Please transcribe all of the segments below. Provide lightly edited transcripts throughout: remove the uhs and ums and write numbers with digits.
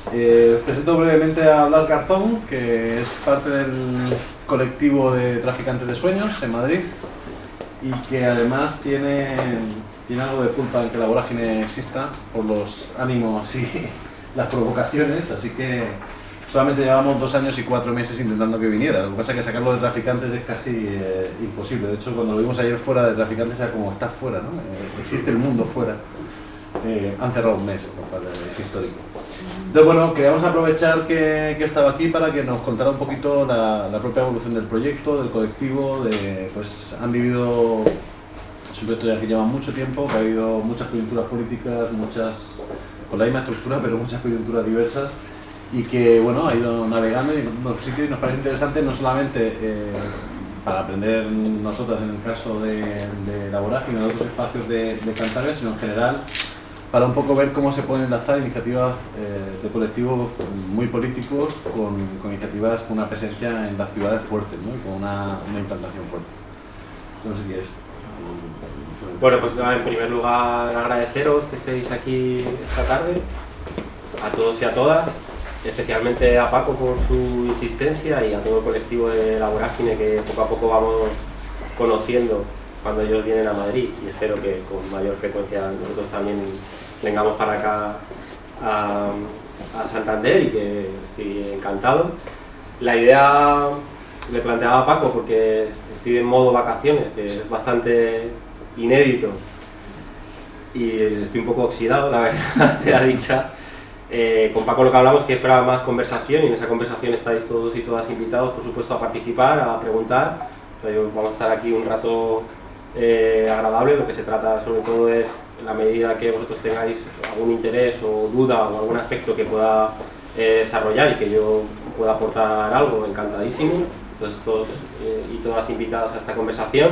Os presento brevemente a Blas Garzón, que es parte del colectivo de traficantes de sueños en Madrid y que además tiene algo de culpa en que la vorágine exista por los ánimos y las provocaciones, así que solamente llevamos 2 años y 4 meses intentando que viniera. Lo que pasa es que sacarlo de traficantes es casi imposible. De hecho, cuando lo vimos ayer fuera de traficantes era como, está fuera, ¿no? Existe el mundo fuera. Han cerrado un mes, lo cual es histórico. Entonces, bueno, queríamos aprovechar que estaba aquí para que nos contara un poquito la propia evolución del proyecto, del colectivo, pues han vivido, es un proyecto ya que lleva mucho tiempo, que ha habido muchas coyunturas políticas, muchas con la misma estructura, pero muchas coyunturas diversas, y que, bueno, ha ido navegando y nos sitios y nos parece interesante no solamente para aprender nosotras en el caso de la vorágine, de otros espacios de Cantabria, sino en general para un poco ver cómo se pueden enlazar iniciativas de colectivos muy políticos con iniciativas con una presencia en las ciudades fuertes, ¿no? Y con una implantación fuerte. No sé si quieres. Bueno, pues en primer lugar agradeceros que estéis aquí esta tarde, a todos y a todas, especialmente a Paco por su insistencia y a todo el colectivo de la vorágine que poco a poco vamos conociendo cuando ellos vienen a Madrid, y espero que con mayor frecuencia nosotros también vengamos para acá a Santander, y que estoy encantado. La idea le planteaba a Paco porque estoy en modo vacaciones, que es bastante inédito y estoy un poco oxidado, la verdad sea dicha. Con Paco lo que hablamos que fuera más conversación, y en esa conversación estáis todos y todas invitados, por supuesto, a participar, a preguntar. Vamos a estar aquí un rato agradable. Lo que se trata sobre todo es, en la medida que vosotros tengáis algún interés o duda o algún aspecto que pueda desarrollar y que yo pueda aportar algo, encantadísimo. Entonces todos y todas invitadas a esta conversación.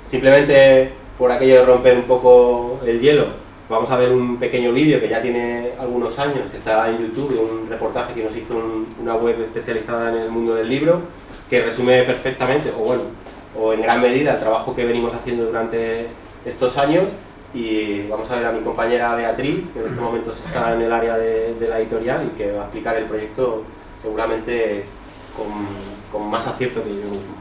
Simplemente por aquello de romper un poco el hielo, vamos a ver un pequeño vídeo que ya tiene algunos años, que está en YouTube, de un reportaje que nos hizo una web especializada en el mundo del libro, que resume perfectamente, o en gran medida, el trabajo que venimos haciendo durante estos años. Y vamos a ver a mi compañera Beatriz, que en este momento está en el área de la editorial y que va a explicar el proyecto seguramente con más acierto que yo mismo.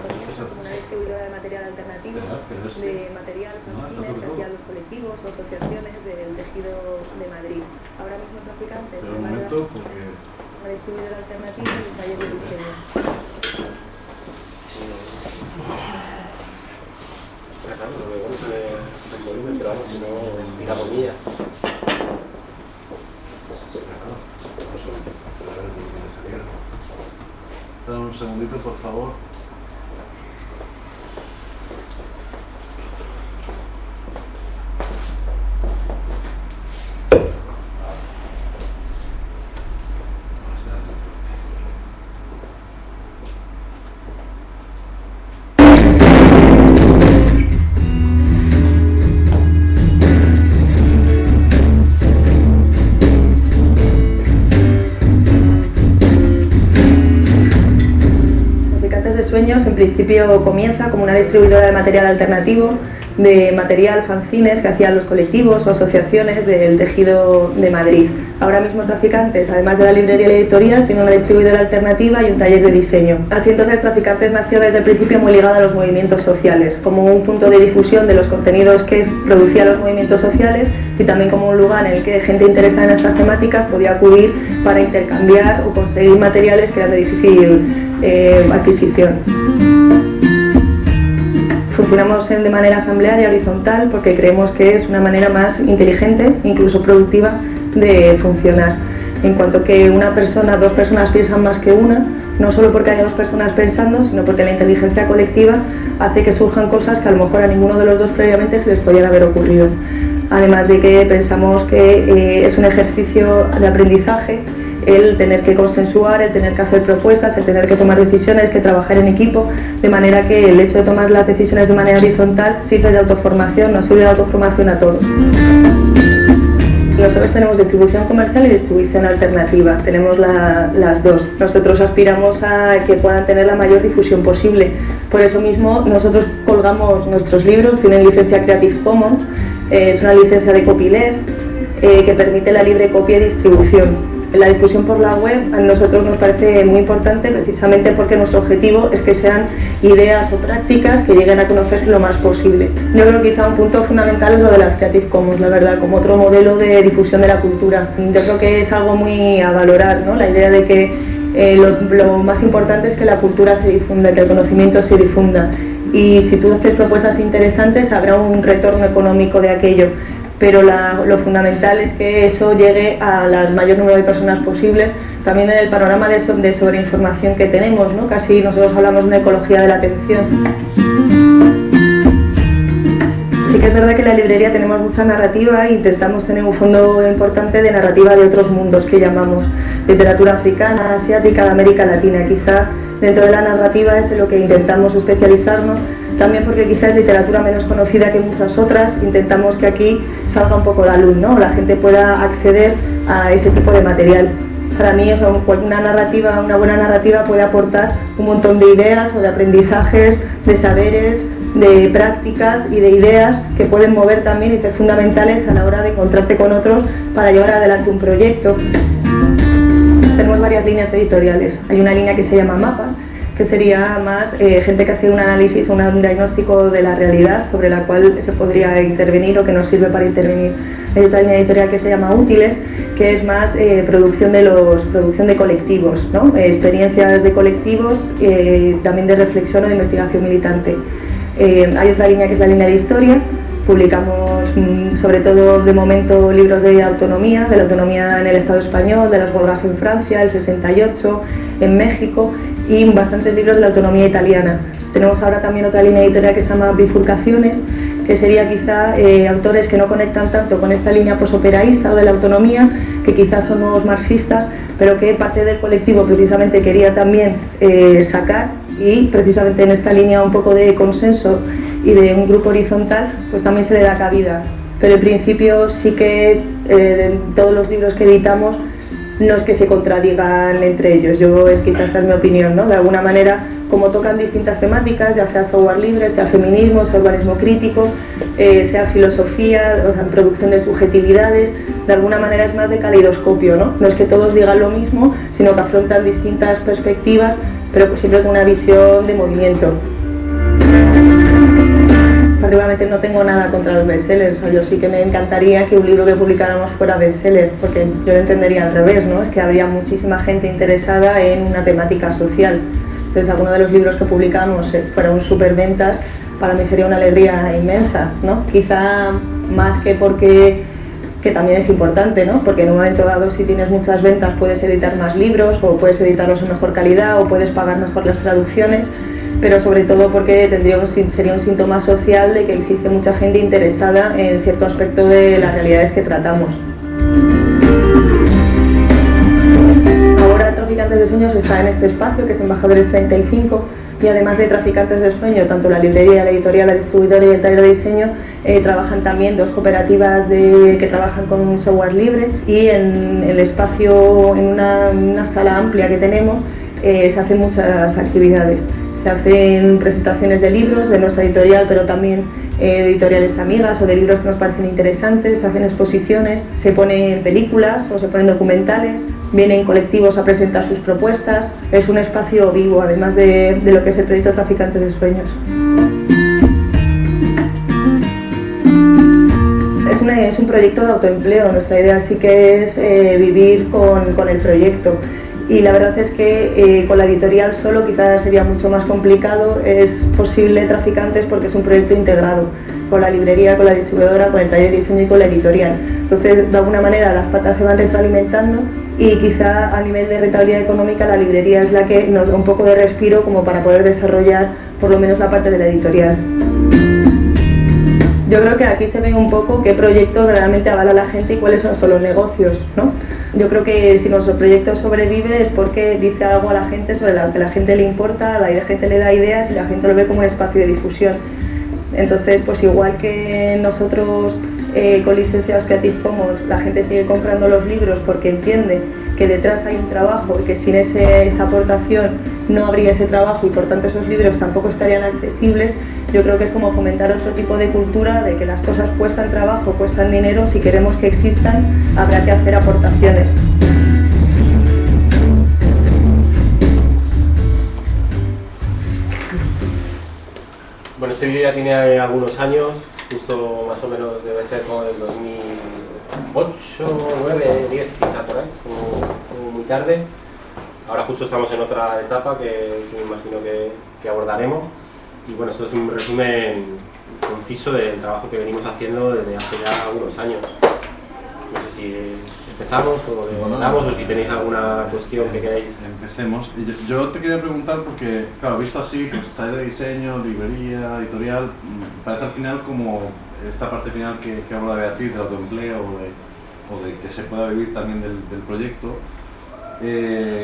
Comienza como una distribuidora de material alternativo, de material fanzines que hacían los colectivos o asociaciones del tejido de Madrid. Ahora mismo traficantes, una distribuidora alternativa y un taller de diseño. Pero vamos, si no, tiramos millas. Espera un segundito, por favor. En principio comienza como una distribuidora de material alternativo, de material fanzines que hacían los colectivos o asociaciones del tejido de Madrid. Ahora mismo Traficantes, además de la librería y la editorial, tiene una distribuidora alternativa y un taller de diseño. Así entonces Traficantes nació desde el principio muy ligada a los movimientos sociales, como un punto de difusión de los contenidos que producían los movimientos sociales y también como un lugar en el que gente interesada en estas temáticas podía acudir para intercambiar o conseguir materiales que eran de difícil adquisición. Funcionamos de manera asamblearia horizontal porque creemos que es una manera más inteligente, incluso productiva, de funcionar. En cuanto que una persona, 2 personas piensan más que una, no solo porque haya 2 personas pensando, sino porque la inteligencia colectiva hace que surjan cosas que a lo mejor a ninguno de los 2 previamente se les podían haber ocurrido. Además de que pensamos que es un ejercicio de aprendizaje el tener que consensuar, el tener que hacer propuestas, el tener que tomar decisiones, que trabajar en equipo, de manera que el hecho de tomar las decisiones de manera horizontal sirve de autoformación, nos sirve de autoformación a todos. Nosotros tenemos distribución comercial y distribución alternativa, tenemos las dos. Nosotros aspiramos a que puedan tener la mayor difusión posible. Por eso mismo nosotros colgamos nuestros libros, tienen licencia Creative Commons, es una licencia de copyleft que permite la libre copia y distribución. La difusión por la web a nosotros nos parece muy importante precisamente porque nuestro objetivo es que sean ideas o prácticas que lleguen a conocerse lo más posible. Yo creo que quizá un punto fundamental es lo de las Creative Commons, la verdad, como otro modelo de difusión de la cultura. Yo creo que es algo muy a valorar, ¿no? La idea de que lo más importante es que la cultura se difunda, que el conocimiento se difunda. Y si tú haces propuestas interesantes habrá un retorno económico de aquello. Pero lo fundamental es que eso llegue al mayor número de personas posibles. También en el panorama de sobreinformación que tenemos, ¿no? Casi nosotros hablamos de una ecología de la atención. Sí que es verdad que en la librería tenemos mucha narrativa e intentamos tener un fondo importante de narrativa de otros mundos que llamamos literatura africana, asiática, de América Latina. Quizá dentro de la narrativa es en lo que intentamos especializarnos, también porque quizá es literatura menos conocida que muchas otras, intentamos que aquí salga un poco la luz, ¿no? La gente pueda acceder a ese tipo de material. Para mí eso, una buena narrativa puede aportar un montón de ideas o de aprendizajes, de saberes, de prácticas y de ideas que pueden mover también y ser fundamentales a la hora de encontrarte con otros para llevar adelante un proyecto. Tenemos varias líneas editoriales. Hay una línea que se llama Mapas, que sería más gente que hace un análisis o un diagnóstico de la realidad sobre la cual se podría intervenir o que nos sirve para intervenir. Hay otra línea editorial que se llama Útiles, que es más producción de colectivos, ¿no? Experiencias de colectivos, también de reflexión o de investigación militante. Hay otra línea que es la línea de historia. Publicamos sobre todo de momento libros de la autonomía en el Estado español, de las huelgas en Francia, el 68, en México, y bastantes libros de la autonomía italiana. Tenemos ahora también otra línea editorial que se llama Bifurcaciones, que sería quizá autores que no conectan tanto con esta línea posoperaísta o de la autonomía, que quizás son nuevos marxistas, pero que parte del colectivo precisamente quería también sacar, y precisamente en esta línea un poco de consenso y de un grupo horizontal, pues también se le da cabida. Pero en principio sí que todos los libros que editamos no es que se contradigan entre ellos, quizás esta es mi opinión, ¿no? De alguna manera, como tocan distintas temáticas, ya sea software libre, sea feminismo, sea urbanismo crítico, sea filosofía, o sea, producción de subjetividades, de alguna manera es más de caleidoscopio, ¿no? No es que todos digan lo mismo, sino que afrontan distintas perspectivas, pero pues siempre con una visión de movimiento. Particularmente no tengo nada contra los bestsellers, yo sí que me encantaría que un libro que publicáramos fuera bestseller, porque yo lo entendería al revés, ¿no? Es que habría muchísima gente interesada en una temática social. Entonces, alguno de los libros que publicamos fuera un superventas, para mí sería una alegría inmensa, ¿no? Quizá más que porque que también es importante, ¿no? Porque en un momento dado, si tienes muchas ventas, puedes editar más libros, o puedes editarlos en mejor calidad, o puedes pagar mejor las traducciones, pero sobre todo porque sería un síntoma social de que existe mucha gente interesada en cierto aspecto de las realidades que tratamos. Ahora Traficantes de Sueños está en este espacio, que es Embajadores 35, y además de Traficantes de Sueño, tanto la librería, la editorial, la distribuidora y el taller de diseño, trabajan también dos cooperativas que trabajan con un software libre, y en el espacio, en una sala amplia que tenemos, se hacen muchas actividades. Se hacen presentaciones de libros de nuestra editorial, pero también editoriales amigas o de libros que nos parecen interesantes, se hacen exposiciones, se ponen películas o se ponen documentales, vienen colectivos a presentar sus propuestas. Es un espacio vivo, además de lo que es el proyecto Traficantes de Sueños. Es un proyecto de autoempleo, nuestra idea sí que es vivir con el proyecto. Y la verdad es que con la editorial solo quizás sería mucho más complicado. Es posible Traficantes porque es un proyecto integrado con la librería, con la distribuidora, con el taller de diseño y con la editorial. Entonces, de alguna manera las patas se van retroalimentando, y quizá a nivel de rentabilidad económica la librería es la que nos da un poco de respiro como para poder desarrollar por lo menos la parte de la editorial. Yo creo que aquí se ve un poco qué proyectos realmente avala la gente y cuáles son los negocios, ¿no? yo creo que si nuestro proyecto sobrevive es porque dice algo a la gente sobre lo que la gente le importa, la gente le da ideas y la gente lo ve como un espacio de difusión. Entonces, pues igual que nosotros con Licenciados Creative Commons la gente sigue comprando los libros porque entiende que detrás hay un trabajo y que sin esa aportación no habría ese trabajo y por tanto esos libros tampoco estarían accesibles, yo creo que es como fomentar otro tipo de cultura de que las cosas cuestan trabajo, cuestan dinero, si queremos que existan habrá que hacer aportaciones. Bueno, este vídeo ya tiene algunos años, justo más o menos debe ser como del 2008, 9, 10, quizá por ahí, como muy tarde. Ahora justo estamos en otra etapa que me imagino que abordaremos. Y bueno, esto es un resumen conciso del trabajo que venimos haciendo desde hace ya algunos años. No sé si empezamos o le damos o si tenéis alguna cuestión que queráis. Empecemos. Yo te quería preguntar porque, claro, visto así, pues taller de diseño, librería, editorial, parece al final como esta parte final que habla Beatriz del autoempleo o de que se pueda vivir también del proyecto.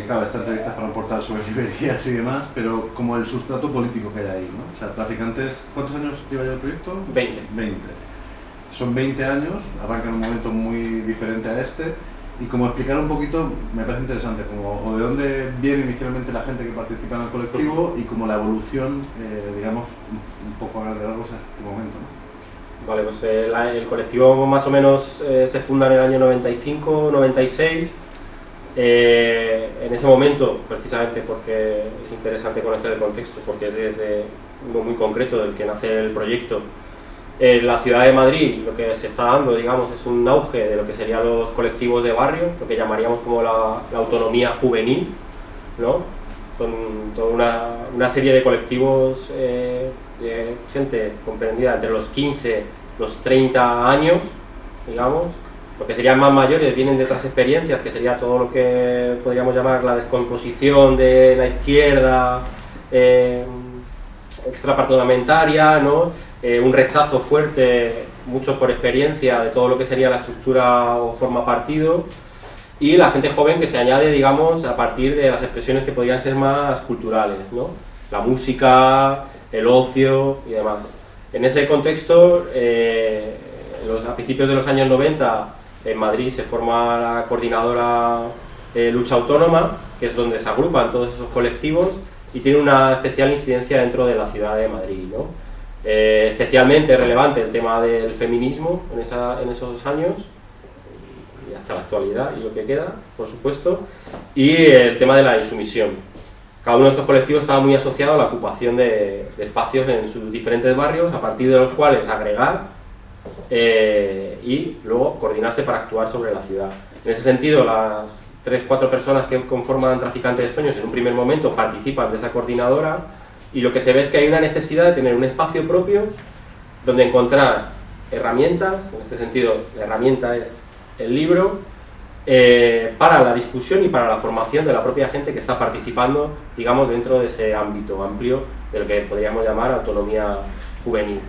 Claro, esta entrevista es para un portal sobre librerías y demás, pero como el sustrato político que hay ahí, ¿no? O sea, Traficantes, ¿cuántos años lleva ya el proyecto? 20. Son 20 años, arranca en un momento muy diferente a este, y como explicar un poquito, me parece interesante, como o de dónde viene inicialmente la gente que participa en el colectivo y como la evolución, digamos, un poco a grandes rasgos hasta este momento, ¿no? Vale, pues el colectivo más o menos se funda en el año 95, 96. En ese momento, precisamente porque es interesante conocer el contexto, porque es desde uno muy concreto del que nace el proyecto. En la ciudad de Madrid lo que se está dando, digamos, es un auge de lo que serían los colectivos de barrio, lo que llamaríamos como la autonomía juvenil, ¿no? Son toda una serie de colectivos de gente comprendida entre los 15 los 30 años, digamos, lo que serían más mayores, vienen de otras experiencias, que sería todo lo que podríamos llamar la descomposición de la izquierda extraparlamentaria, ¿no? Un rechazo fuerte, mucho por experiencia, de todo lo que sería la estructura o forma partido, y la gente joven que se añade, digamos, a partir de las expresiones que podrían ser más culturales, ¿no? La música, el ocio y demás. En ese contexto, a principios de los años 90, en Madrid se forma la coordinadora Lucha Autónoma, que es donde se agrupan todos esos colectivos y tiene una especial incidencia dentro de la ciudad de Madrid, ¿no? Especialmente relevante el tema del feminismo en esos años y hasta la actualidad y lo que queda, por supuesto, y el tema de la insumisión. Cada uno de estos colectivos estaba muy asociado a la ocupación de espacios en sus diferentes barrios, a partir de los cuales agregar y luego coordinarse para actuar sobre la ciudad. En ese sentido, las 3-4 personas que conforman Traficantes de Sueños en un primer momento participan de esa coordinadora, y lo que se ve es que hay una necesidad de tener un espacio propio donde encontrar herramientas. En este sentido, la herramienta es el libro, para la discusión y para la formación de la propia gente que está participando, digamos, dentro de ese ámbito amplio del que podríamos llamar autonomía juvenil.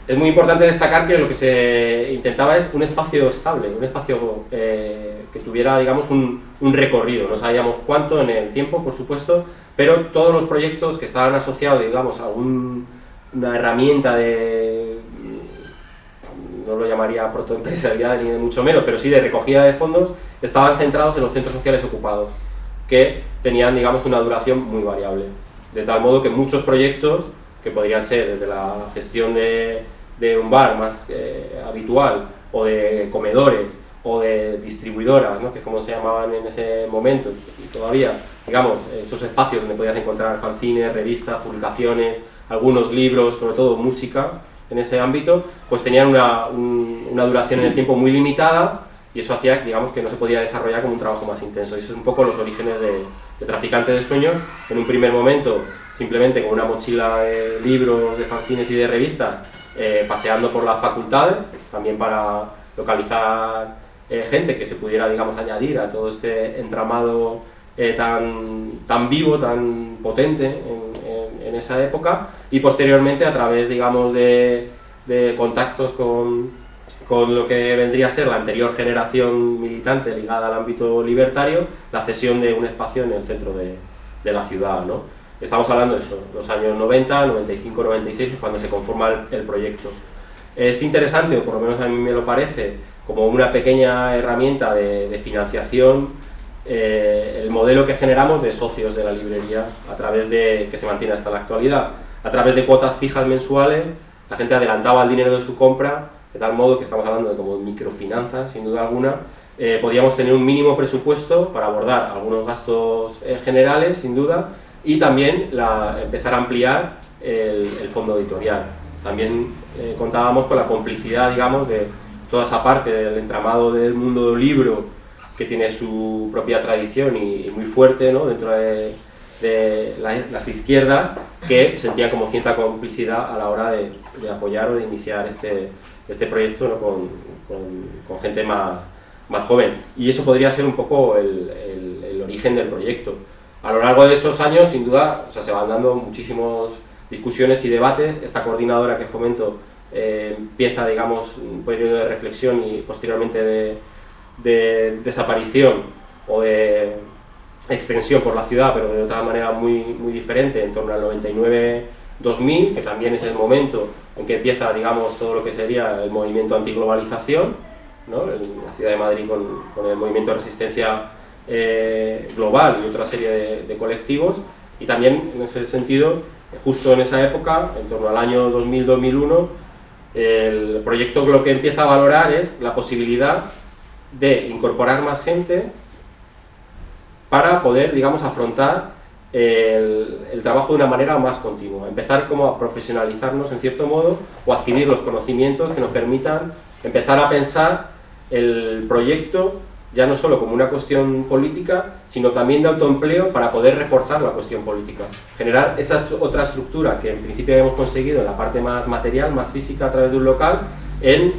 Es muy importante destacar que lo que se intentaba es un espacio estable, un espacio que tuviera, digamos, un recorrido. No sabíamos cuánto en el tiempo, por supuesto, pero todos los proyectos que estaban asociados, digamos, a una herramienta de, no lo llamaría protoempresarial ni de mucho menos, pero sí de recogida de fondos, estaban centrados en los centros sociales ocupados, que tenían, digamos, una duración muy variable. De tal modo que muchos proyectos, que podrían ser desde la gestión de un bar más habitual, o de comedores, o de distribuidoras, ¿no? Que es como se llamaban en ese momento, y todavía, digamos, esos espacios donde podías encontrar fanzines, revistas, publicaciones, algunos libros, sobre todo música, en ese ámbito, pues tenían una duración en el tiempo muy limitada, y eso hacía, digamos, que no se podía desarrollar como un trabajo más intenso. Y eso es un poco los orígenes de Traficantes de Sueños. En un primer momento, simplemente con una mochila de libros, de fanzines y de revistas, paseando por las facultades, también para localizar gente que se pudiera, digamos, añadir a todo este entramado tan vivo, tan potente en esa época, y posteriormente a través, digamos, de contactos con con lo que vendría a ser la anterior generación militante ligada al ámbito libertario, la cesión de un espacio en el centro de la ciudad, ¿no? Estamos hablando de eso, los años 90, 95, 96, es cuando se conforma el proyecto. Es interesante, o por lo menos a mí me lo parece, como una pequeña herramienta de financiación, el modelo que generamos de socios de la librería, a través de, que se mantiene hasta la actualidad, a través de cuotas fijas mensuales. La gente adelantaba el dinero de su compra, de tal modo que estamos hablando de como microfinanzas, sin duda alguna. Podíamos tener un mínimo presupuesto para abordar algunos gastos generales, sin duda, y también empezar a ampliar el fondo editorial. También contábamos con la complicidad, digamos, de toda esa parte del entramado del mundo del libro, que tiene su propia tradición y muy fuerte, ¿no?, dentro de las izquierdas, que sentían como cierta complicidad a la hora de apoyar o de iniciar este proyecto, ¿no?, con gente más joven. Y eso podría ser un poco el origen del proyecto. A lo largo de esos años, sin duda, o sea, se van dando muchísimas discusiones y debates. Esta coordinadora que os comento empieza, digamos, un periodo de reflexión y posteriormente de desaparición o de extensión por la ciudad, pero de otra manera muy diferente, en torno al 99-2000, que también es el momento en que empieza, digamos, todo lo que sería el movimiento antiglobalización, ¿no?, en la ciudad de Madrid con el movimiento de resistencia global y otra serie de colectivos. Y también en ese sentido, justo en esa época, en torno al año 2000-2001, el proyecto lo que empieza a valorar es la posibilidad de incorporar más gente para poder, digamos, afrontar el trabajo de una manera más continua, empezar como a profesionalizarnos en cierto modo, o adquirir los conocimientos que nos permitan empezar a pensar el proyecto ya no solo como una cuestión política, sino también de autoempleo, para poder reforzar la cuestión política, generar esa otra estructura que en principio habíamos conseguido en la parte más material, más física, a través de un local, en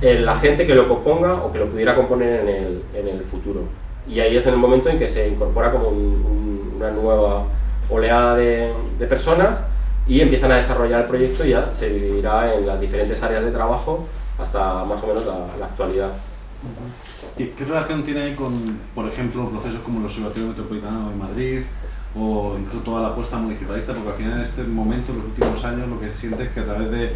la gente que lo componga o que lo pudiera componer en el futuro. Y ahí es en el momento en que se incorpora como una nueva oleada de personas y empiezan a desarrollar el proyecto, y ya se dividirá en las diferentes áreas de trabajo hasta más o menos la actualidad. ¿Qué relación tiene ahí con, por ejemplo, procesos como el Observatorio Metropolitano de Madrid o incluso toda la apuesta municipalista? Porque al final, en este momento, en los últimos años, lo que se siente es que a través del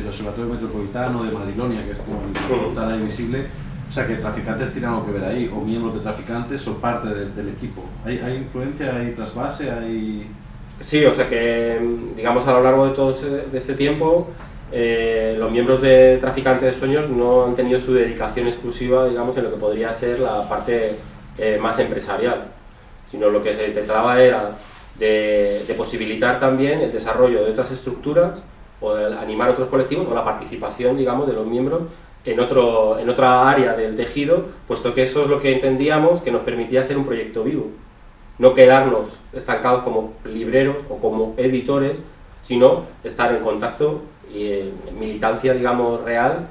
Observatorio Metropolitano, de Madrilonia, que es como el portal ahí visible, o sea, que traficantes tienen algo que ver ahí, o miembros de traficantes, o parte del equipo. ¿Hay influencia, hay trasvase, hay...? Sí, o sea que, digamos, a lo largo de este tiempo, los miembros de Traficantes de Sueños no han tenido su dedicación exclusiva, digamos, en lo que podría ser la parte más empresarial, sino lo que se trataba era de posibilitar también el desarrollo de otras estructuras, o de animar otros colectivos, o la participación, digamos, de los miembros en otra área del tejido, puesto que eso es lo que entendíamos que nos permitía ser un proyecto vivo. No quedarnos estancados como libreros o como editores, sino estar en contacto y en militancia, digamos, real,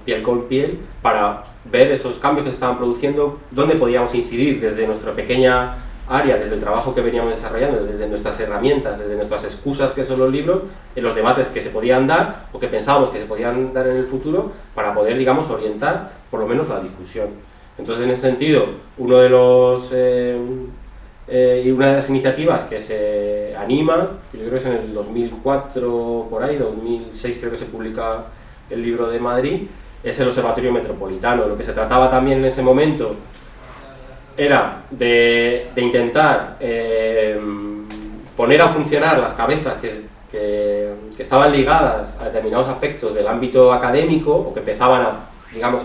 piel con piel, para ver esos cambios que se estaban produciendo, dónde podíamos incidir desde nuestra pequeña área, desde el trabajo que veníamos desarrollando, desde nuestras herramientas, desde nuestras excusas, que son los libros, en los debates que se podían dar o que pensábamos que se podían dar en el futuro, para poder, digamos, orientar por lo menos la discusión. Entonces, en ese sentido, una de las iniciativas que se anima, yo creo que es en el 2004, por ahí, 2006 creo que se publica el libro de Madrid, es el Observatorio Metropolitano. Lo que se trataba también en ese momento era de intentar poner a funcionar las cabezas que estaban ligadas a determinados aspectos del ámbito académico, o que empezaban digamos,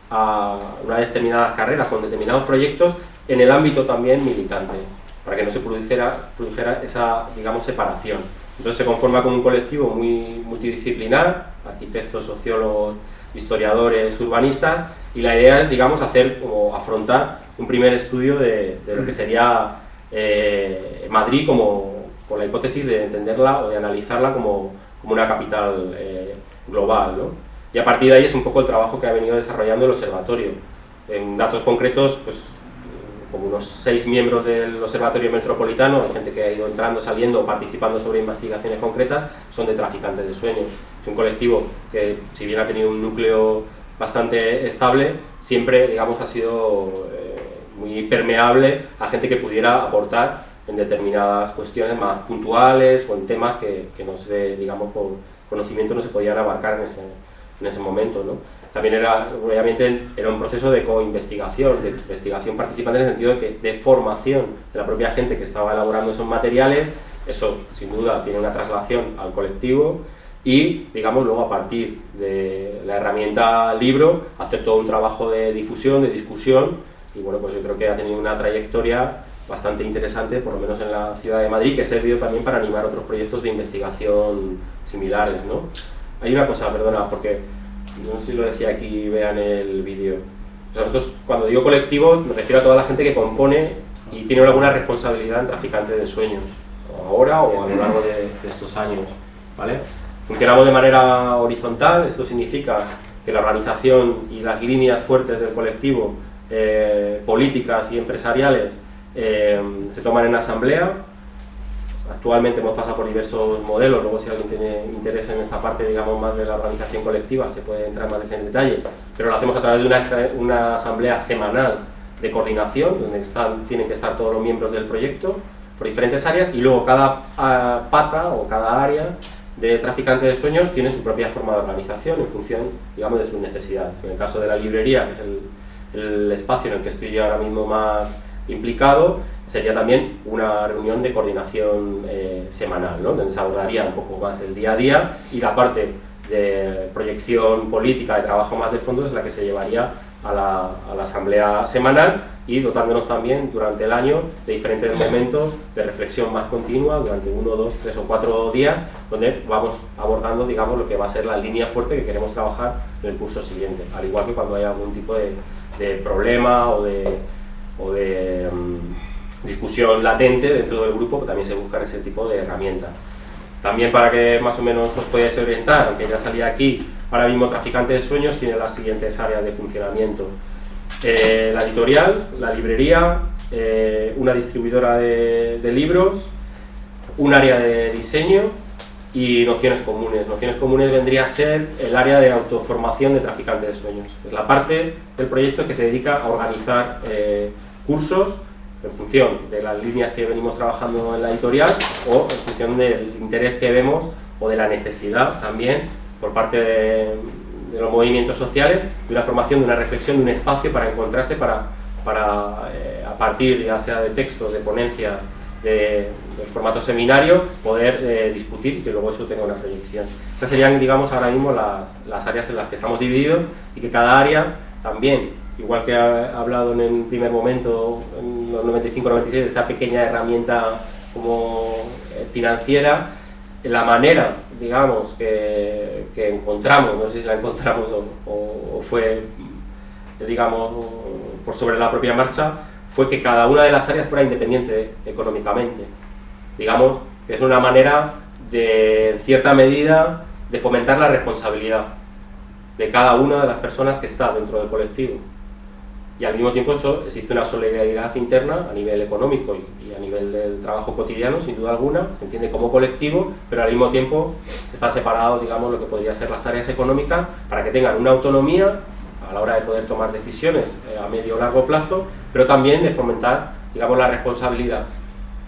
a unas determinadas carreras con determinados proyectos, en el ámbito también militante, para que no se produjera esa, digamos, separación. Entonces se conforma con un colectivo muy multidisciplinar, arquitectos, sociólogos, historiadores, urbanistas, y la idea es, digamos, afrontar un primer estudio de lo que sería Madrid, con la hipótesis de entenderla o de analizarla como una capital global, ¿no? Y a partir de ahí es un poco el trabajo que ha venido desarrollando el observatorio. En datos concretos, pues como unos 6 miembros del Observatorio Metropolitano, hay gente que ha ido entrando, saliendo, participando sobre investigaciones concretas, son de Traficantes de Sueños. Es un colectivo que, si bien ha tenido un núcleo bastante estable, siempre, digamos, ha sido muy permeable a gente que pudiera aportar en determinadas cuestiones más puntuales o en temas que no se, digamos, por conocimiento no se podían abarcar en ese momento, ¿no? También obviamente era un proceso de co-investigación, de investigación participante en el sentido de formación de la propia gente que estaba elaborando esos materiales. Eso, sin duda, tiene una traslación al colectivo y, digamos, luego a partir de la herramienta libro, hacer todo un trabajo de difusión, de discusión, y bueno, pues yo creo que ha tenido una trayectoria bastante interesante, por lo menos en la ciudad de Madrid, que ha servido también para animar otros proyectos de investigación similares, ¿no? Hay una cosa, perdona, porque no sé si lo decía aquí, vean el vídeo. Nosotros, cuando digo colectivo, me refiero a toda la gente que compone y tiene alguna responsabilidad en Traficantes de Sueños, o ahora o a lo largo de estos años, ¿vale? Funcionamos de manera horizontal, esto significa que la organización y las líneas fuertes del colectivo, políticas y empresariales, se toman en asamblea. Actualmente hemos pasado por diversos modelos, luego si alguien tiene interés en esta parte, digamos, más de la organización colectiva, se puede entrar más en detalle, pero lo hacemos a través de una asamblea semanal de coordinación, donde tienen que estar todos los miembros del proyecto, por diferentes áreas, y luego cada pata o cada área de Traficantes de Sueños tiene su propia forma de organización en función, digamos, de sus necesidades. En el caso de la librería, que es el espacio en el que estoy yo ahora mismo más implicado, sería también una reunión de coordinación semanal, ¿no? Donde se abordaría un poco más el día a día, y la parte de proyección política, de trabajo más de fondo, es la que se llevaría a la asamblea semanal, y dotándonos también durante el año de diferentes momentos de reflexión más continua durante 1, 2, 3 o 4 días, donde vamos abordando, digamos, lo que va a ser la línea fuerte que queremos trabajar en el curso siguiente, al igual que cuando hay algún tipo de problema o de discusión latente dentro del grupo, también se buscan ese tipo de herramientas. También, para que más o menos os podáis orientar, aunque ya salía aquí, ahora mismo Traficantes de Sueños tiene las siguientes áreas de funcionamiento: la editorial, la librería, una distribuidora de libros, un área de diseño y nociones comunes. Nociones comunes vendría a ser el área de autoformación de Traficantes de Sueños. Es la parte del proyecto que se dedica a organizar cursos en función de las líneas que venimos trabajando en la editorial, o en función del interés que vemos o de la necesidad también por parte de los movimientos sociales, de una formación, de una reflexión, de un espacio para encontrarse, para a partir ya sea de textos, de ponencias, del formato seminario, poder discutir y que luego eso tenga una proyección. Esas serían, digamos, ahora mismo las áreas en las que estamos divididos, y que cada área también, igual que ha hablado en el primer momento, en los 95-96, de esta pequeña herramienta como financiera, la manera, digamos, que encontramos, no sé si la encontramos o fue, digamos, por sobre la propia marcha, fue que cada una de las áreas fuera independiente económicamente. Digamos que es una manera, de cierta medida, de fomentar la responsabilidad de cada una de las personas que está dentro del colectivo. Y al mismo tiempo eso, existe una solidaridad interna a nivel económico y a nivel del trabajo cotidiano, sin duda alguna, se entiende como colectivo, pero al mismo tiempo están separados, digamos, lo que podría ser las áreas económicas, para que tengan una autonomía a la hora de poder tomar decisiones a medio o largo plazo, pero también de fomentar, digamos, la responsabilidad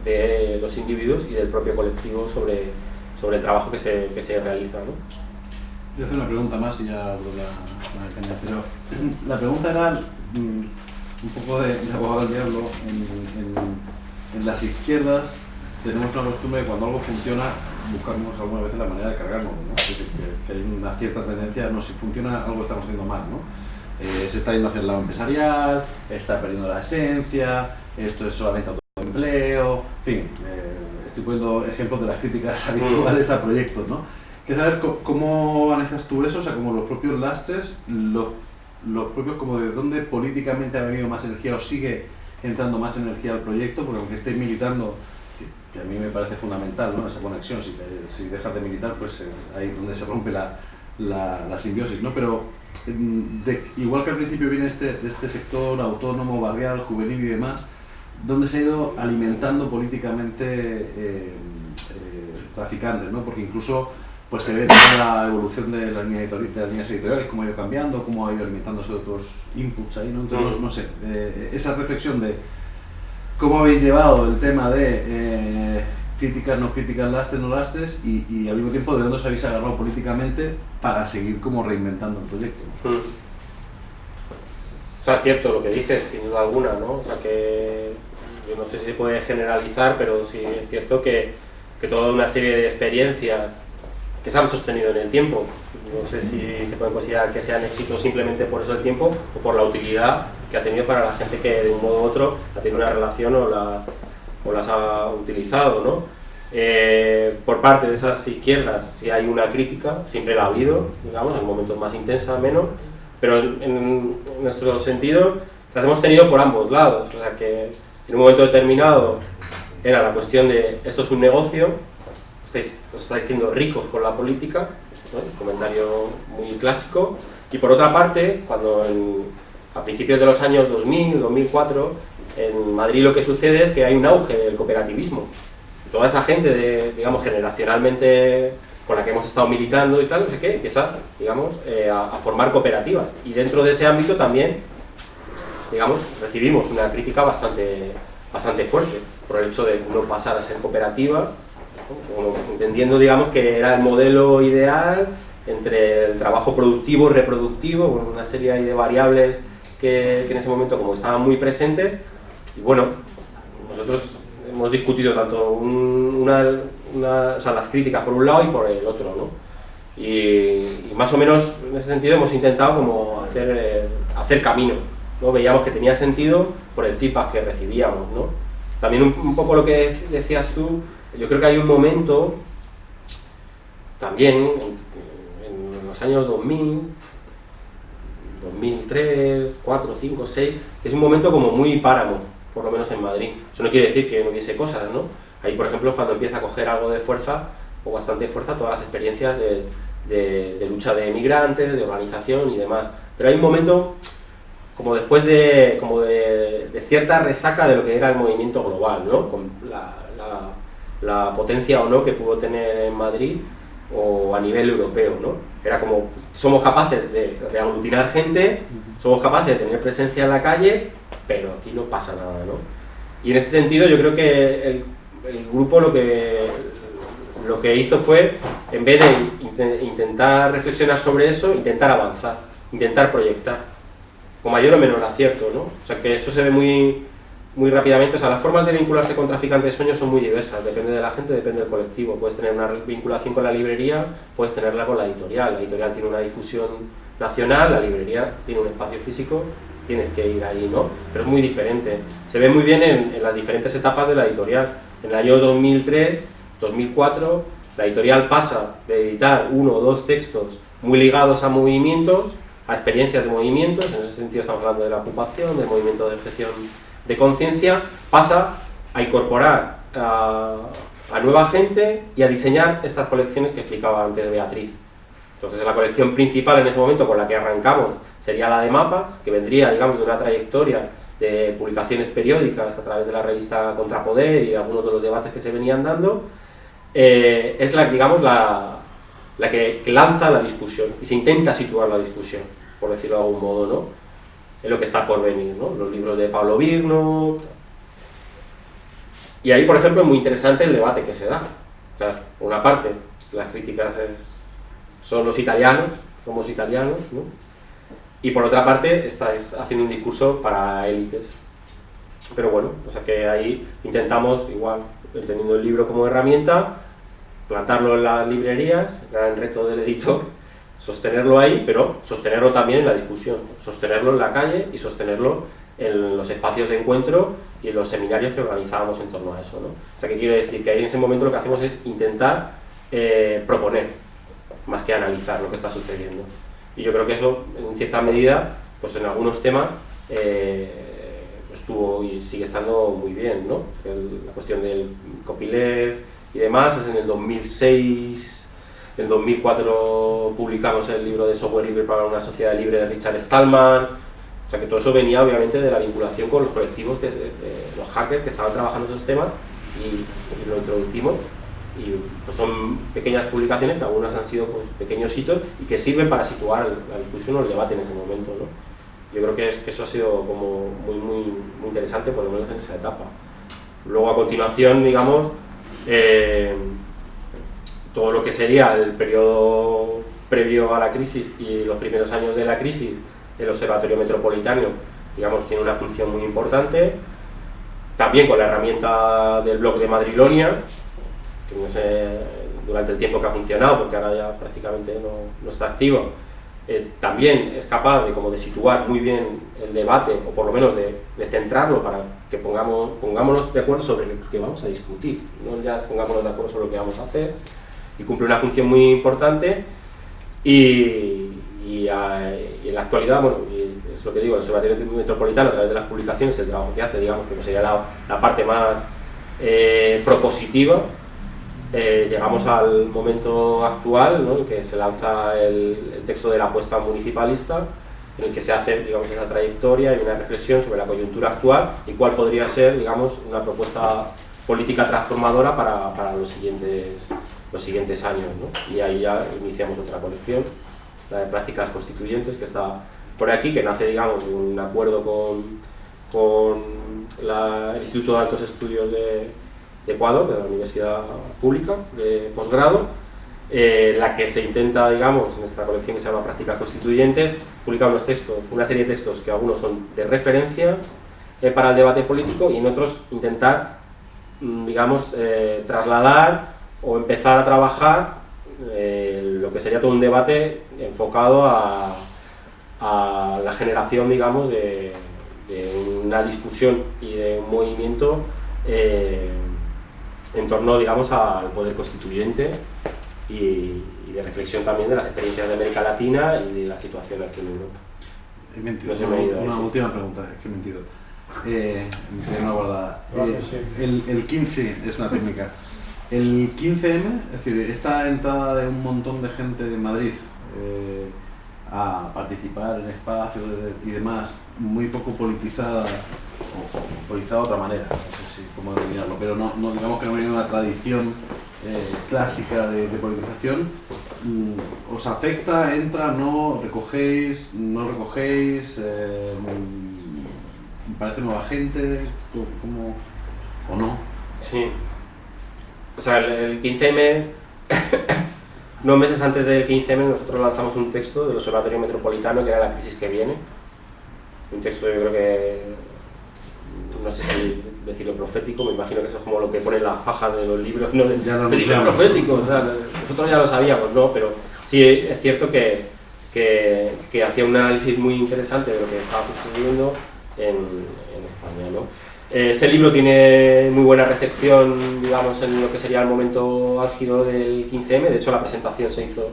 de los individuos y del propio colectivo sobre el trabajo que se realiza, ¿no? Voy a hacer una pregunta más y ya abro la caña, pero la pregunta era un poco de abogado del diablo. En las izquierdas tenemos una costumbre de cuando algo funciona, buscamos algunas veces la manera de cargarnos, ¿no? Es decir, que hay una cierta tendencia, no, si funciona algo estamos haciendo mal, ¿no? Se está yendo hacia el lado empresarial, está perdiendo la esencia, esto es solamente autoempleo, en fin, estoy poniendo ejemplos de las críticas habituales a proyectos, ¿no? Quiero saber cómo analizas tú eso, o sea, como los propios lastres, los propios, como de dónde políticamente ha venido más energía o sigue entrando más energía al proyecto, porque aunque estés militando, que a mí me parece fundamental, ¿no? Esa conexión, si dejas de militar, pues ahí es donde se rompe la simbiosis, ¿no? Pero igual que al principio viene de este sector autónomo, barrial, juvenil y demás, ¿dónde se ha ido alimentando políticamente Traficantes, ¿no? Porque incluso pues se ve toda la evolución de las líneas editoriales, cómo ha ido cambiando, cómo ha ido alimentándose otros inputs ahí, ¿no? Entonces, no sé, esa reflexión de cómo habéis llevado el tema de críticas, no críticas, lastres, no lastres, y al mismo tiempo de dónde os habéis agarrado políticamente para seguir como reinventando el proyecto. O sea, es cierto lo que dices, sin duda alguna, ¿no? O sea, que yo no sé si se puede generalizar, pero sí es cierto que toda una serie de experiencias que se han sostenido en el tiempo, no sé si se puede considerar que sean éxitos simplemente por eso del tiempo o por la utilidad que ha tenido para la gente que de un modo u otro ha tenido una relación o las ha utilizado, ¿no? Por parte de esas izquierdas, si hay una crítica, siempre la ha habido, digamos, en momentos más intensa, menos, pero en nuestro sentido las hemos tenido por ambos lados. O sea que en un momento determinado era la cuestión de esto es un negocio, os estáis haciendo ricos con la política, ¿no? Un comentario muy clásico. Y por otra parte, cuando a principios de los años 2000, 2004, en Madrid lo que sucede es que hay un auge del cooperativismo. Toda esa gente, digamos, generacionalmente con la que hemos estado militando y tal, no sé qué, empieza, digamos, a formar cooperativas. Y dentro de ese ámbito también, digamos, recibimos una crítica bastante fuerte por el hecho de no pasar a ser cooperativa, como entendiendo, digamos, que era el modelo ideal entre el trabajo productivo y reproductivo, bueno, una serie de variables que en ese momento como estaban muy presentes. Y bueno, nosotros hemos discutido tanto o sea, las críticas por un lado y por el otro, ¿no? Y más o menos en ese sentido hemos intentado como hacer camino, ¿no? Veíamos que tenía sentido por el feedback que recibíamos, ¿no? También un poco lo que decías tú, yo creo que hay un momento también en los años 2000, 2003, 4, 5, 6, que es un momento como muy páramo, por lo menos en Madrid. Eso no quiere decir que no hubiese cosas, ¿no? Ahí, por ejemplo, es cuando empieza a coger algo de fuerza, o bastante fuerza, todas las experiencias de lucha de migrantes, de organización y demás. Pero hay un momento como después de cierta resaca de lo que era el movimiento global, ¿no? Con la potencia o no que pudo tener en Madrid o a nivel europeo, ¿no? Era como, somos capaces de aglutinar gente, somos capaces de tener presencia en la calle, pero aquí no pasa nada, ¿no? Y en ese sentido yo creo que el grupo lo que hizo fue, en vez de intentar reflexionar sobre eso, intentar avanzar, intentar proyectar, con mayor o menor acierto, ¿no? O sea que eso se ve muy rápidamente. O sea, las formas de vincularse con Traficantes de Sueños son muy diversas, depende de la gente, depende del colectivo. Puedes tener una vinculación con la librería, puedes tenerla con la editorial tiene una difusión nacional, la librería tiene un espacio físico, tienes que ir ahí, ¿no? Pero es muy diferente. Se ve muy bien en las diferentes etapas de la editorial. En el año 2003, 2004, la editorial pasa de editar 1 o 2 textos muy ligados a movimientos, a experiencias de movimientos, en ese sentido estamos hablando de la ocupación, del movimiento de objeción de conciencia, pasa a incorporar a nueva gente y a diseñar estas colecciones que explicaba antes Beatriz. Entonces la colección principal en ese momento con la que arrancamos sería la de mapas, que vendría, digamos, de una trayectoria de publicaciones periódicas a través de la revista Contrapoder y de algunos de los debates que se venían dando. Es la que lanza la discusión y se intenta situar la discusión, por decirlo de algún modo, ¿no? Es lo que está por venir, ¿no? Los libros de Pablo Virno. Y ahí, por ejemplo, es muy interesante el debate que se da. O sea, por una parte, las críticas son los italianos, somos italianos, ¿no? Y por otra parte, estáis haciendo un discurso para élites. Pero bueno, o sea que ahí intentamos, igual, teniendo el libro como herramienta, plantarlo en las librerías, gran reto del editor, sostenerlo ahí, pero sostenerlo también en la discusión, sostenerlo en la calle y sostenerlo en los espacios de encuentro y en los seminarios que organizábamos en torno a eso, ¿no? O sea que quiero decir que ahí en ese momento lo que hacemos es intentar proponer, más que analizar lo que está sucediendo. Y yo creo que eso, en cierta medida, pues en algunos temas estuvo y sigue estando muy bien, ¿no? La cuestión del copyleft y demás es en el 2006, en 2004 publicamos el libro de Software Libre para una sociedad libre de Richard Stallman. O sea que todo eso venía obviamente de la vinculación con los colectivos de los hackers que estaban trabajando esos temas y lo introducimos. y pues son pequeñas publicaciones que algunas han sido pues, pequeños hitos y que sirven para situar la discusión o el debate en ese momento, ¿no? Yo creo que eso ha sido como muy interesante, por lo menos en esa etapa. Luego a continuación, digamos, todo lo que sería el periodo previo a la crisis y los primeros años de la crisis, el Observatorio Metropolitano, digamos, tiene una función muy importante, también con la herramienta del blog de Madrilonia, que no sé durante el tiempo que ha funcionado, porque ahora ya prácticamente no está activo, también es capaz de situar muy bien el debate, o por lo menos de centrarlo para que pongámonos de acuerdo sobre lo que vamos a discutir, no ya pongámonos de acuerdo sobre lo que vamos a hacer, y cumple una función muy importante. Y en la actualidad, bueno, y es lo que digo, el Observatorio Metropolitano, a través de las publicaciones, el trabajo que hace, digamos, que sería la parte más propositiva, llegamos al momento actual, ¿no?, en que se lanza el texto de la apuesta municipalista, en el que se hace, digamos, esa trayectoria y una reflexión sobre la coyuntura actual y cuál podría ser, digamos, una propuesta política transformadora para los siguientes años, ¿no? Y ahí ya iniciamos otra colección, la de prácticas constituyentes, que está por aquí, que nace, digamos, de un acuerdo con el Instituto de Altos Estudios de Ecuador, de la Universidad Pública de posgrado, la que se intenta, digamos, en esta colección que se llama Prácticas Constituyentes, publicar unos textos, una serie de textos que algunos son de referencia para el debate político y en otros intentar, digamos, trasladar o empezar a trabajar lo que sería todo un debate enfocado a la generación, digamos, de una discusión y de un movimiento en torno, digamos, al poder constituyente y de reflexión también de las experiencias de América Latina y de la situación aquí en Europa. He mentido, No una última pregunta, es que he mentido. Me una guardada. El 15 es una técnica. El 15M, es decir, esta entrada de un montón de gente de Madrid a participar en espacios y demás, muy poco politizada, o politizada de otra manera, no sé cómo denominarlo, pero no digamos que no viene una tradición clásica de politización. ¿Os afecta? ¿Entra? ¿No? ¿Recogéis? ¿No recogéis? ¿Parece nueva gente? ¿Cómo? ¿O no? Sí. O sea, el 15M, unos meses antes del 15M, nosotros lanzamos un texto del Observatorio Metropolitano que era La crisis que viene. Un texto, yo creo que, no sé si decirlo profético, me imagino que eso es como lo que ponen las fajas de los libros, ¿no? Ya lo libro profético, o sea, nosotros ya lo sabíamos, ¿no? Pero sí es cierto que hacía un análisis muy interesante de lo que estaba sucediendo en España, ¿no? Ese libro tiene muy buena recepción, digamos, en lo que sería el momento álgido del 15M. De hecho, la presentación se hizo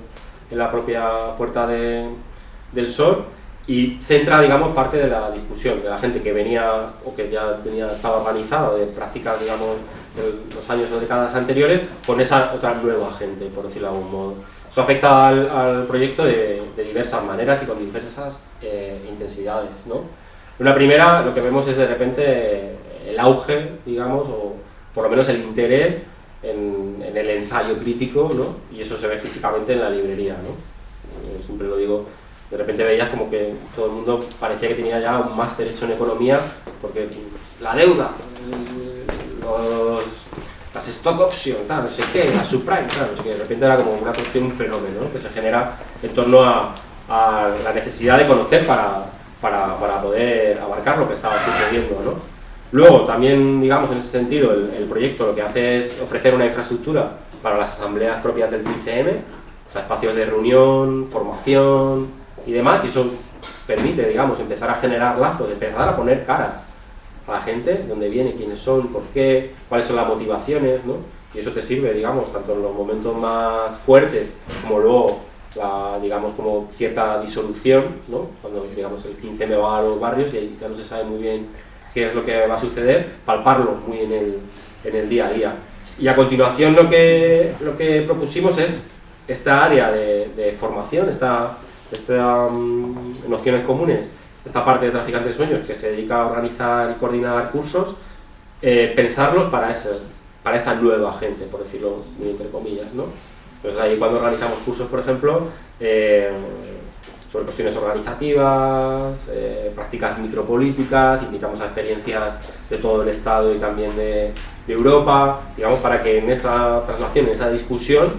en la propia Puerta del Sol y centra, digamos, parte de la discusión de la gente que venía o que ya estaba organizada de prácticas, digamos, de los años o décadas anteriores, con esa otra nueva gente, por decirlo de algún modo. Eso afecta al proyecto de diversas maneras y con diversas intensidades, ¿no? Una primera, lo que vemos es de repente el auge, digamos, o por lo menos el interés en el ensayo crítico, ¿no? Y eso se ve físicamente en la librería, ¿no? Siempre lo digo, de repente veías como que todo el mundo parecía que tenía ya un máster hecho en economía, porque la deuda, las stock options, tal, no sé qué, la subprime, tal, no sé qué, de repente era como una cuestión, un fenómeno, ¿no?, que se genera en torno a la necesidad de conocer para poder abarcar lo que estaba sucediendo, ¿no? Luego, también, digamos, en ese sentido, el proyecto lo que hace es ofrecer una infraestructura para las asambleas propias del 15M, o sea, espacios de reunión, formación y demás, y eso permite, digamos, empezar a generar lazos, empezar a poner cara a la gente, de dónde viene, quiénes son, por qué, cuáles son las motivaciones, ¿no? Y eso te sirve, digamos, tanto en los momentos más fuertes como luego digamos, como cierta disolución, ¿no? Cuando, digamos, el 15M va a los barrios y ahí ya no se sabe muy bien qué es lo que va a suceder, palparlo muy en el día a día. Y a continuación lo que propusimos es esta área de formación, esta nociones comunes, esta parte de Traficantes de Sueños que se dedica a organizar y coordinar cursos, pensarlos para para esa nueva gente, por decirlo muy entre comillas, ¿no? Entonces ahí cuando organizamos cursos, por ejemplo, sobre cuestiones organizativas, prácticas micropolíticas, invitamos a experiencias de todo el Estado y también de Europa, digamos, para que en esa traslación, en esa discusión,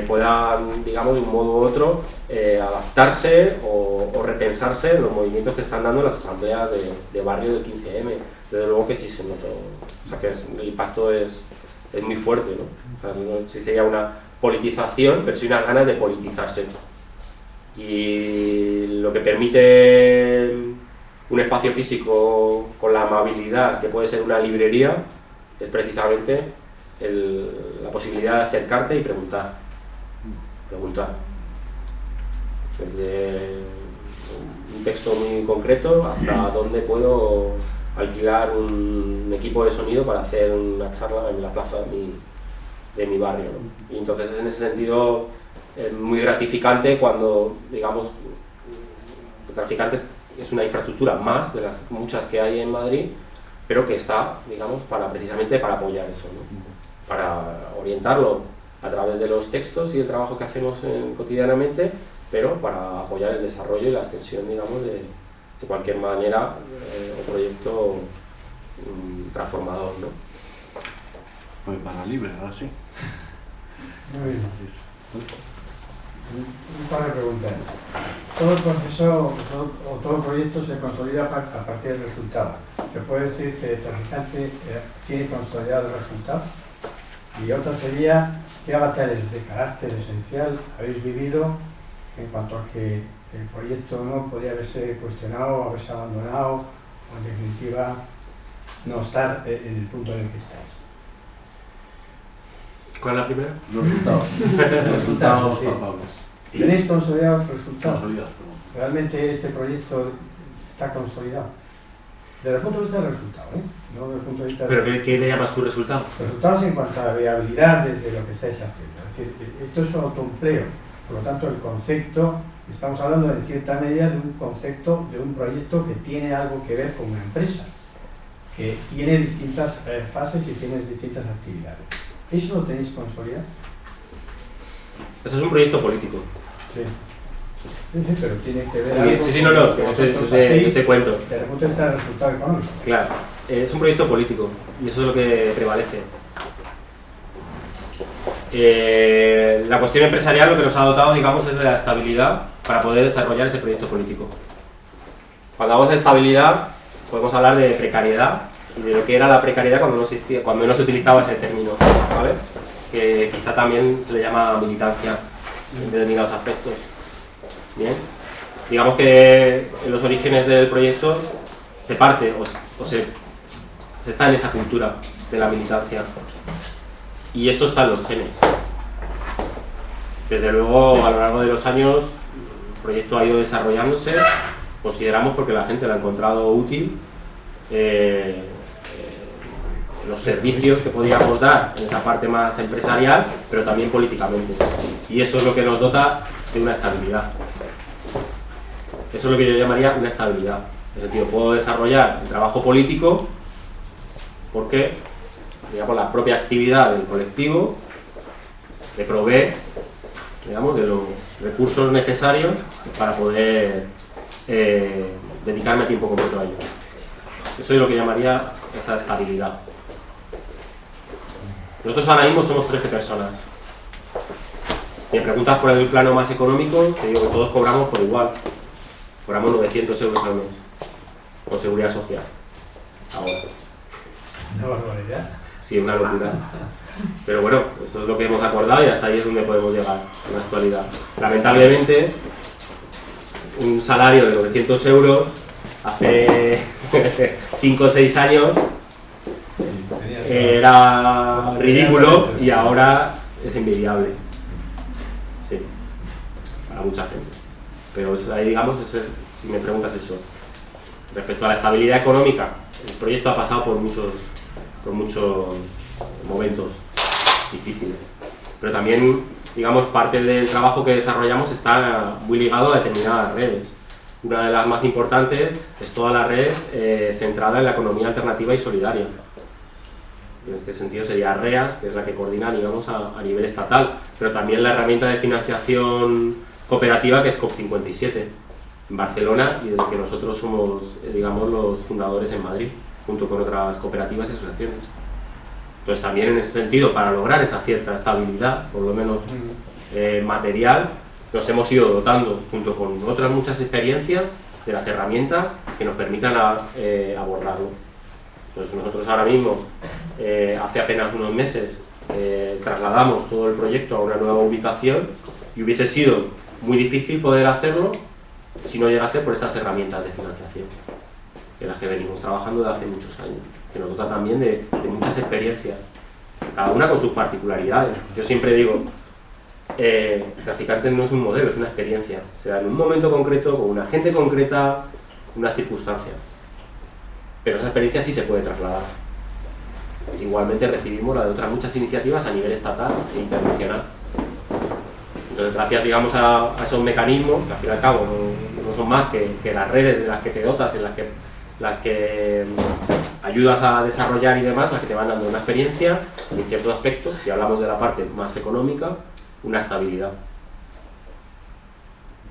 puedan, digamos, de un modo u otro, adaptarse o repensarse los movimientos que están dando las asambleas de barrio del 15M. Desde luego que sí se notó, o sea que el impacto es muy fuerte, ¿no? O sea, no sé si sería una politización, pero sí unas ganas de politizarse. Y lo que permite un espacio físico con la amabilidad que puede ser una librería es precisamente la posibilidad de acercarte y preguntar. Desde un texto muy concreto hasta dónde puedo alquilar un equipo de sonido para hacer una charla en la plaza de mi barrio, ¿no? Y entonces en ese sentido es muy gratificante cuando, digamos, Traficantes es una infraestructura más de las muchas que hay en Madrid, pero que está, digamos, precisamente para apoyar eso, ¿no? Para orientarlo a través de los textos y el trabajo que hacemos cotidianamente, pero para apoyar el desarrollo y la extensión, digamos, de cualquier manera o proyecto transformador, ¿no? Pues para libre, ahora sí. Muy bien. Un par de preguntas. Todo el proceso o todo proyecto se consolida a partir del resultado. ¿Se puede decir que el traficante tiene consolidado el resultado? Y otra sería, ¿qué avatares de carácter esencial habéis vivido en cuanto a que el proyecto no podía haberse cuestionado, haberse abandonado, o en definitiva no estar en el punto en el que estáis? ¿Cuál es la primera? Los resultados. Los resultados palpables. ¿Tenéis consolidados resultados? Consolidados, perdón. ¿Realmente este proyecto está consolidado? Desde el punto de vista del resultado, ¿eh? No desde el punto de vista ¿Pero qué le llamas tu resultado? Resultados en cuanto a la viabilidad de lo que estáis haciendo. Es decir, esto es un autoempleo. Por lo tanto, el concepto, estamos hablando en cierta medida de un concepto, de un proyecto que tiene algo que ver con una empresa, que tiene distintas fases y tiene distintas actividades. ¿Eso lo tenéis consolidado? Eso es un proyecto político. Sí. Sí, pero tiene que ver algo Sí, no, te cuento. Desde el punto de vista del resultado económico. Claro, es un proyecto político y eso es lo que prevalece. La cuestión empresarial lo que nos ha dotado, digamos, es de la estabilidad para poder desarrollar ese proyecto político. Cuando hablamos de estabilidad, podemos hablar de precariedad y de lo que era la precariedad cuando no existía, cuando no se utilizaba ese término, ¿vale? Que quizá también se le llama militancia en determinados aspectos. Bien, digamos que en los orígenes del proyecto se parte o se está en esa cultura de la militancia y eso está en los genes. Desde luego, a lo largo de los años, el proyecto ha ido desarrollándose, consideramos, porque la gente lo ha encontrado útil, los servicios que podíamos dar en esa parte más empresarial, pero también políticamente. Y eso es lo que nos dota de una estabilidad. Eso es lo que yo llamaría una estabilidad. En el sentido, puedo desarrollar el trabajo político porque, digamos, la propia actividad del colectivo me provee, digamos, de los recursos necesarios para poder dedicarme a tiempo completo a ello. Eso es lo que llamaría esa estabilidad. Nosotros ahora mismo somos 13 personas. Si me preguntas por el plano más económico, te digo que todos cobramos por igual. Cobramos 900 euros al mes, con seguridad social. Ahora. Una barbaridad. Sí, una locura. Pero bueno, eso es lo que hemos acordado y hasta ahí es donde podemos llegar en la actualidad. Lamentablemente, un salario de 900 euros hace 5 o 6 años era ridículo y ahora es envidiable. Sí, para mucha gente. Pero ahí, digamos, si me preguntas eso. Respecto a la estabilidad económica, el proyecto ha pasado por muchos momentos difíciles. Pero también, digamos, parte del trabajo que desarrollamos está muy ligado a determinadas redes. Una de las más importantes es toda la red centrada en la economía alternativa y solidaria. En este sentido sería REAS, que es la que coordina, digamos, a nivel estatal, pero también la herramienta de financiación cooperativa, que es COP57 en Barcelona, y de la que nosotros somos, digamos, los fundadores en Madrid, junto con otras cooperativas y asociaciones. Entonces también en ese sentido, para lograr esa cierta estabilidad, por lo menos material, nos hemos ido dotando, junto con otras muchas experiencias, de las herramientas que nos permitan abordarlo. Entonces nosotros ahora mismo, hace apenas unos meses, trasladamos todo el proyecto a una nueva ubicación, y hubiese sido muy difícil poder hacerlo si no llegase por estas herramientas de financiación, en las que venimos trabajando desde hace muchos años, que nos dota también de muchas experiencias, cada una con sus particularidades. Yo siempre digo, Traficantes no es un modelo, es una experiencia. Se da en un momento concreto, con una gente concreta, unas circunstancias. Pero esa experiencia sí se puede trasladar. Igualmente recibimos la de otras muchas iniciativas a nivel estatal e internacional. Entonces, gracias, digamos, a esos mecanismos, que al fin y al cabo no son más que las redes de las que te dotas, en las que ayudas a desarrollar y demás, las que te van dando una experiencia, y en cierto aspecto, si hablamos de la parte más económica, una estabilidad.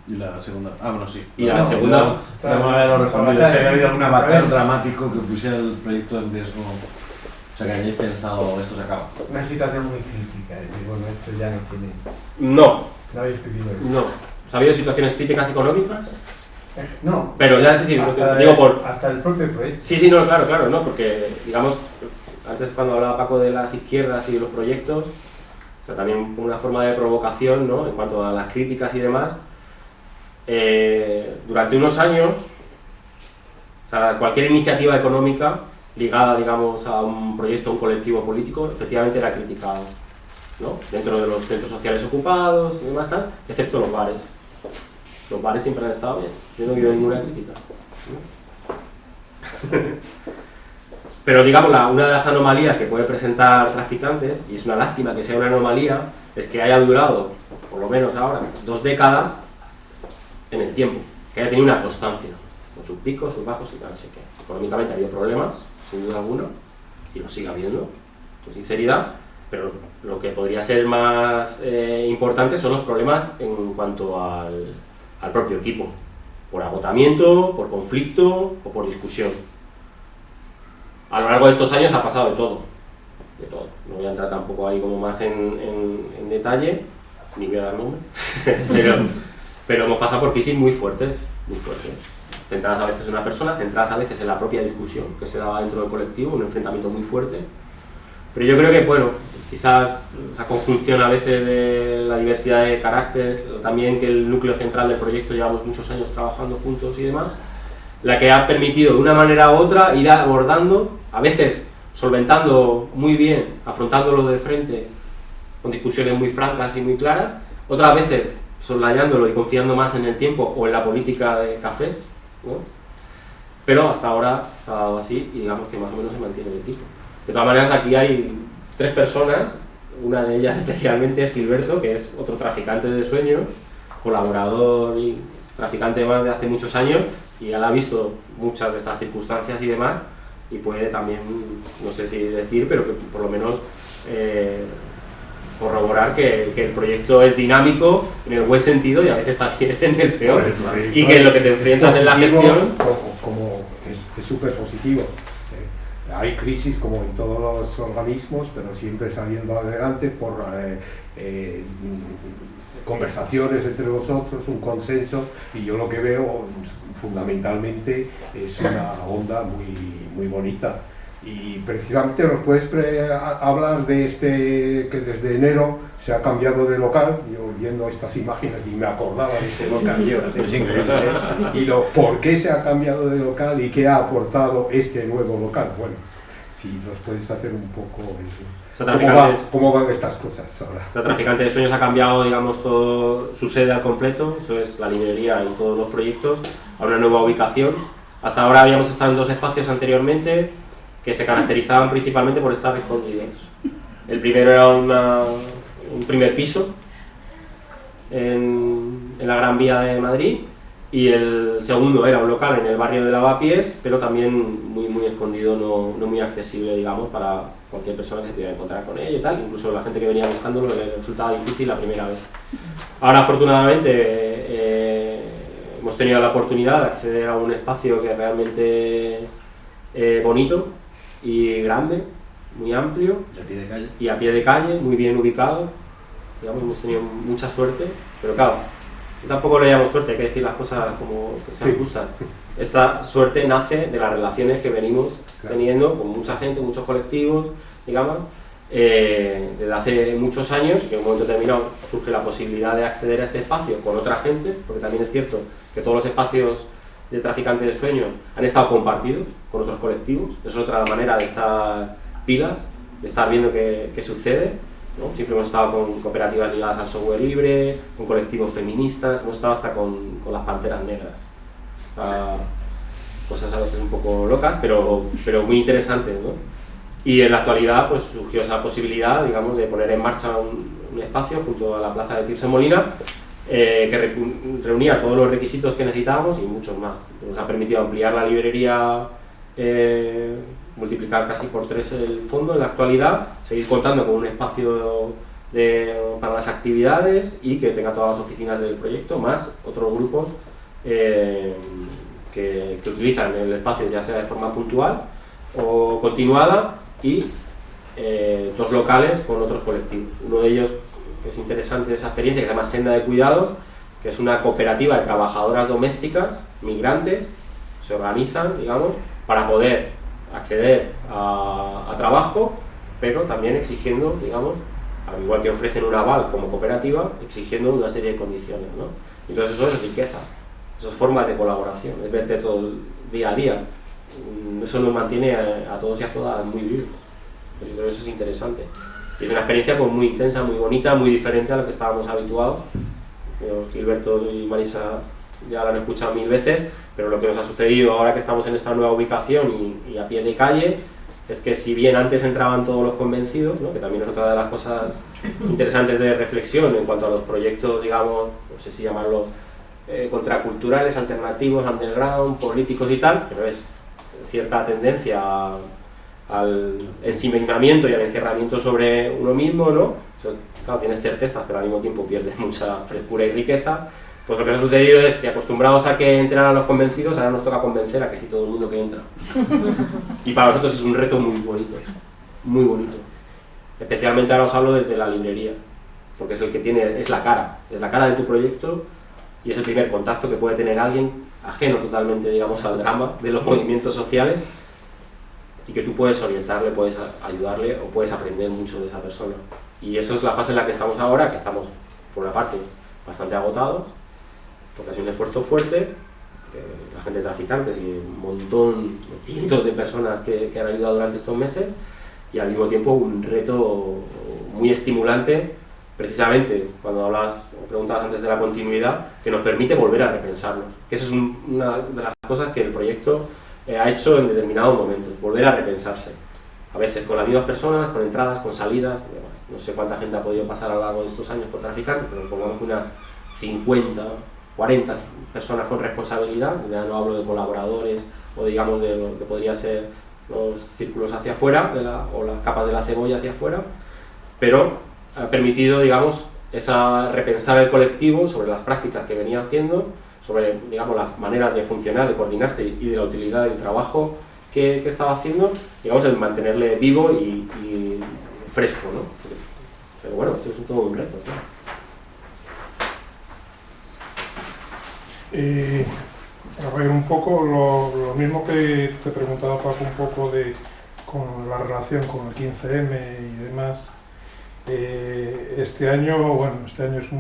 Y la segunda, bueno, sí. Y la segunda, vamos a ver los respondidos. Si ha habido algún avatar dramático que pusiera el proyecto en riesgo, o sea, que hayáis pensado, esto se acaba. Una situación muy crítica, y bueno, esto ya no tiene... No. No habéis pedido eso. No. ¿Ha habido situaciones críticas económicas? No. Pero ya sí, hasta digo por... Hasta el propio proyecto. Sí, no, claro, no, porque, digamos, antes cuando hablaba Paco de las izquierdas y de los proyectos, pero también una forma de provocación, ¿no?, en cuanto a las críticas y demás, durante unos años, o sea, cualquier iniciativa económica ligada, digamos, a un proyecto, a un colectivo político, efectivamente era criticada, ¿no?, dentro de los centros sociales ocupados y demás, excepto los bares. Los bares siempre han estado bien, yo no he oído ninguna crítica, ¿no? Pero digamos, una de las anomalías que puede presentar Traficantes, y es una lástima que sea una anomalía, es que haya durado, por lo menos ahora, 2 décadas en el tiempo, que haya tenido una constancia, con sus picos, sus bajos y tal, no sé qué. Económicamente ha habido problemas, sin duda alguna, y lo sigue habiendo, con sinceridad, pero lo que podría ser más importante son los problemas en cuanto al propio equipo, por agotamiento, por conflicto o por discusión. A lo largo de estos años ha pasado de todo. No voy a entrar tampoco ahí como más en detalle, ni voy a dar nombres, pero hemos pasado por crisis muy fuertes, centradas a veces en una persona, centradas a veces en la propia discusión que se daba dentro del colectivo, un enfrentamiento muy fuerte. Pero yo creo que, bueno, quizás esa conjunción a veces de la diversidad de carácter, también que el núcleo central del proyecto llevamos muchos años trabajando juntos y demás, la que ha permitido de una manera u otra ir abordando, a veces solventando muy bien, afrontándolo de frente con discusiones muy francas y muy claras, otras veces soslayándolo y confiando más en el tiempo o en la política de cafés, ¿no? Pero hasta ahora se ha dado así y digamos que más o menos se mantiene el equipo. De todas maneras, aquí hay 3 personas, una de ellas especialmente es Gilberto, que es otro traficante de sueños, colaborador y traficante más de hace muchos años, y él ha visto muchas de estas circunstancias y demás, y puede también, no sé si decir, pero que por lo menos corroborar que el proyecto es dinámico en el buen sentido y a veces también en el peor, y que lo que te enfrentas en la gestión... Como es súper positivo. Hay crisis como en todos los organismos, pero siempre saliendo adelante por conversaciones entre vosotros, un consenso, y yo lo que veo fundamentalmente es una onda muy bonita. Y precisamente nos puedes hablar de que desde enero se ha cambiado de local. Yo viendo estas imágenes y me acordaba de ese local, y por qué se ha cambiado de local y qué ha aportado este nuevo local. Bueno, si nos puedes hacer un poco eso. ¿Cómo van estas cosas ahora? La Traficante de Sueños ha cambiado, digamos, todo su sede al completo, eso es la librería y todos los proyectos, a una nueva ubicación. Hasta ahora habíamos estado en 2 espacios anteriormente que se caracterizaban principalmente por estar escondidos. El primero era un primer piso en la Gran Vía de Madrid, y el segundo era un local en el barrio de Lavapiés, pero también muy escondido, no muy accesible, digamos, para cualquier persona que se pudiera encontrar con ello y tal. Incluso la gente que venía buscándolo le resultaba difícil la primera vez. Ahora, afortunadamente, hemos tenido la oportunidad de acceder a un espacio que es realmente bonito y grande, muy amplio, De pie de calle. y a pie de calle, muy bien ubicado. Digamos, hemos tenido mucha suerte, pero claro, tampoco le llamamos suerte, hay que decir las cosas como que sean justas. Esta suerte nace de las relaciones que venimos teniendo con mucha gente, muchos colectivos, digamos, desde hace muchos años, que en un momento determinado surge la posibilidad de acceder a este espacio con otra gente, porque también es cierto que todos los espacios de traficantes de sueños han estado compartidos con otros colectivos. Eso es otra manera de estar pilas, de estar viendo qué sucede, ¿no? Siempre hemos estado con cooperativas ligadas al software libre, con colectivos feministas, hemos estado hasta con las panteras negras. Cosas a veces un poco locas, pero muy interesantes, ¿no? Y en la actualidad pues surgió esa posibilidad, digamos, de poner en marcha un espacio junto a la plaza de Tirso Molina, que reunía todos los requisitos que necesitábamos y muchos más. Nos ha permitido ampliar la librería, multiplicar casi por 3 el fondo en la actualidad, seguir contando con un espacio para las actividades y que tenga todas las oficinas del proyecto, más otros grupos que utilizan el espacio ya sea de forma puntual o continuada, y 2 locales con otros colectivos. Uno de ellos, que es interesante de esa experiencia, que se llama Senda de Cuidados, que es una cooperativa de trabajadoras domésticas, migrantes, se organizan, digamos, para poder acceder a trabajo, pero también exigiendo, digamos, al igual que ofrecen un aval como cooperativa, exigiendo una serie de condiciones, ¿no? Entonces eso es riqueza, esas formas de colaboración, es verte todo el día a día. Eso nos mantiene a todos y a todas muy vivos. Yo creo que eso es interesante. Y es una experiencia pues, muy intensa, muy bonita, muy diferente a lo que estábamos habituados. Gilberto y Marisa ya lo han escuchado 1000 veces, pero lo que nos ha sucedido ahora que estamos en esta nueva ubicación y a pie de calle, es que si bien antes entraban todos los convencidos, ¿no? Que también es otra de las cosas interesantes de reflexión en cuanto a los proyectos, digamos, no sé si llamarlos contraculturales, alternativos, underground, políticos y tal, pero es cierta tendencia al ensimismamiento y al encerramiento sobre uno mismo, ¿no? Eso, claro, tienes certezas, pero al mismo tiempo pierdes mucha frescura y riqueza. Pues lo que ha sucedido es que, acostumbrados a que entraran los convencidos, ahora nos toca convencer a que sí todo el mundo que entra. Y para nosotros es un reto muy bonito, muy bonito. Especialmente ahora os hablo desde la librería, porque es el que tiene, es la cara de tu proyecto, y es el primer contacto que puede tener alguien ajeno totalmente, digamos, al drama de los movimientos sociales, y que tú puedes orientarle, puedes ayudarle o puedes aprender mucho de esa persona. Y eso es la fase en la que estamos ahora, que estamos, por una parte, bastante agotados, porque ha sido un esfuerzo fuerte, la gente de traficantes y un montón, cientos de personas que han ayudado durante estos meses, y al mismo tiempo un reto muy estimulante, precisamente cuando hablabas o preguntabas antes de la continuidad, que nos permite volver a repensarnos. Que esa es una de las cosas que el proyecto ha hecho en determinados momentos, volver a repensarse. A veces con las mismas personas, con entradas, con salidas, no sé cuánta gente ha podido pasar a lo largo de estos años por traficantes, pero pongamos que unas 50, 40 personas con responsabilidad, ya no hablo de colaboradores o digamos de lo que podría ser los círculos hacia afuera o las capas de la cebolla hacia afuera, pero ha permitido, digamos, repensar el colectivo sobre las prácticas que venía haciendo, sobre, digamos, las maneras de funcionar, de coordinarse y de la utilidad del trabajo que estaba haciendo, digamos, el mantenerle vivo y fresco, ¿no? Pero bueno, eso es todo un reto, ¿sí? A ver, un poco lo mismo que te preguntaba Paco, un poco con la relación con el 15M y demás. Este año es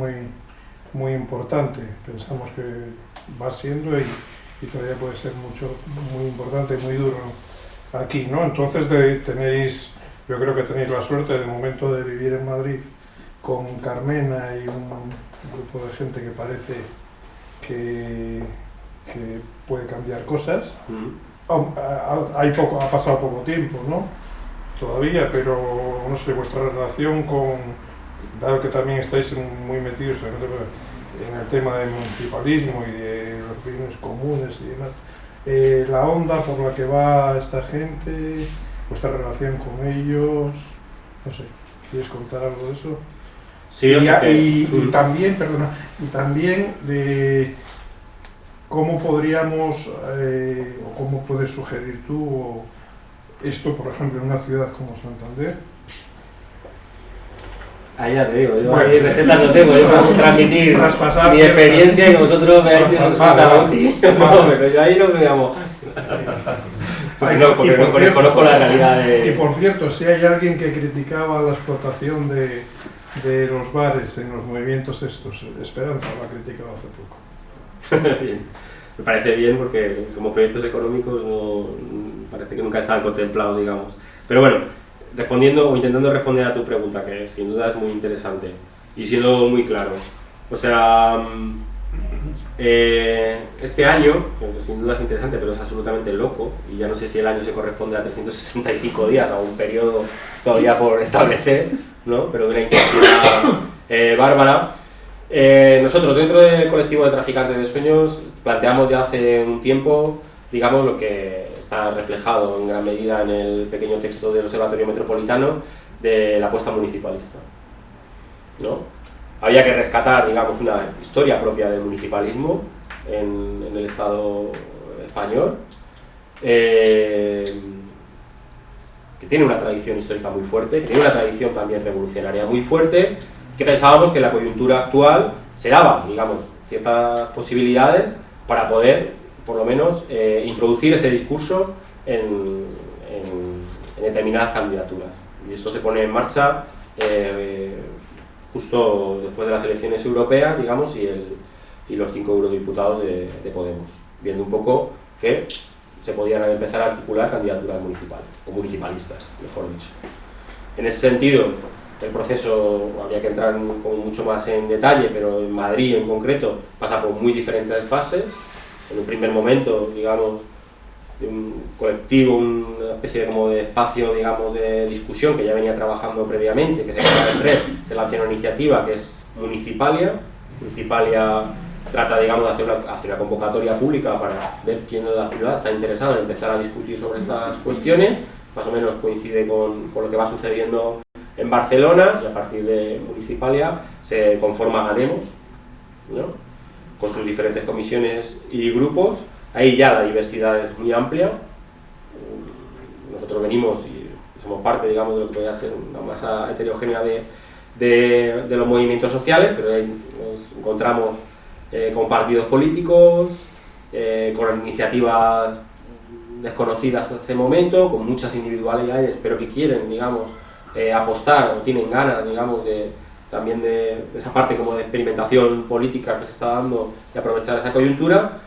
muy importante, pensamos que va siendo y todavía puede ser muy importante y muy duro aquí, ¿no? Entonces yo creo que tenéis la suerte de momento de vivir en Madrid con Carmena y un grupo de gente que parece que puede cambiar cosas. Ha pasado poco tiempo, ¿no? Todavía, pero no sé, vuestra relación dado que también estáis muy metidos en el tema del municipalismo y de los bienes comunes y demás, la onda por la que va esta gente, vuestra relación con ellos, no sé, ¿quieres contar algo de eso? Sí, y también, perdona, y también de cómo podríamos, o cómo puedes sugerir tú esto, por ejemplo, en una ciudad como Santander. Ahí ya te digo, yo Bueno, ahí recetas no tengo, yo puedo transmitir traspasar mi experiencia y vosotros veáis si os Vale, resulta vale. útil. No, pero yo ahí no me voy a mojar. Porque no conozco la realidad de... Y por cierto, si hay alguien que criticaba la explotación de los bares en los movimientos estos, Esperanza la ha criticado hace poco. Bien. Me parece bien porque como proyectos económicos no, parece que nunca estaban contemplados, digamos. Pero bueno, respondiendo o intentando responder a tu pregunta, que sin duda es muy interesante y siendo muy claro. O sea, este año, que sin duda es interesante, pero es absolutamente loco, y ya no sé si el año se corresponde a 365 días, a un periodo todavía por establecer, ¿no? Pero de una intensidad bárbara. Nosotros dentro del colectivo de traficantes de sueños planteamos ya hace un tiempo, digamos, lo que está reflejado en gran medida en el pequeño texto del Observatorio Metropolitano de la apuesta municipalista, ¿no? Había que rescatar, digamos, una historia propia del municipalismo en el Estado español, que tiene una tradición histórica muy fuerte, que tiene una tradición también revolucionaria muy fuerte, que pensábamos que en la coyuntura actual se daban, digamos, ciertas posibilidades para poder, por lo menos, introducir ese discurso en determinadas candidaturas. Y esto se pone en marcha justo después de las elecciones europeas, digamos, y los 5 eurodiputados de Podemos, viendo un poco que se podían empezar a articular candidaturas municipales, o municipalistas, mejor dicho. En ese sentido, el proceso habría que entrar con mucho más en detalle, pero en Madrid en concreto pasa por muy diferentes fases. En un primer momento, digamos, de un colectivo, una especie como de espacio, digamos, de discusión que ya venía trabajando previamente, que se acaba de red, se lanza una iniciativa que es Municipalia. Municipalia trata, digamos, de hacer una convocatoria pública para ver quién de la ciudad está interesado en empezar a discutir sobre estas cuestiones. Más o menos coincide con lo que va sucediendo en Barcelona, y a partir de Municipalia se conforma Ganemos, ¿no? Con sus diferentes comisiones y grupos. Ahí ya la diversidad es muy amplia. Nosotros venimos y somos parte, digamos, de lo que podría ser una masa heterogénea de los movimientos sociales, pero ahí nos encontramos con partidos políticos, con iniciativas desconocidas hasta ese momento, con muchas individualidades, pero que quieren, digamos, apostar o tienen ganas, digamos, también de esa parte como de experimentación política que se está dando y aprovechar esa coyuntura.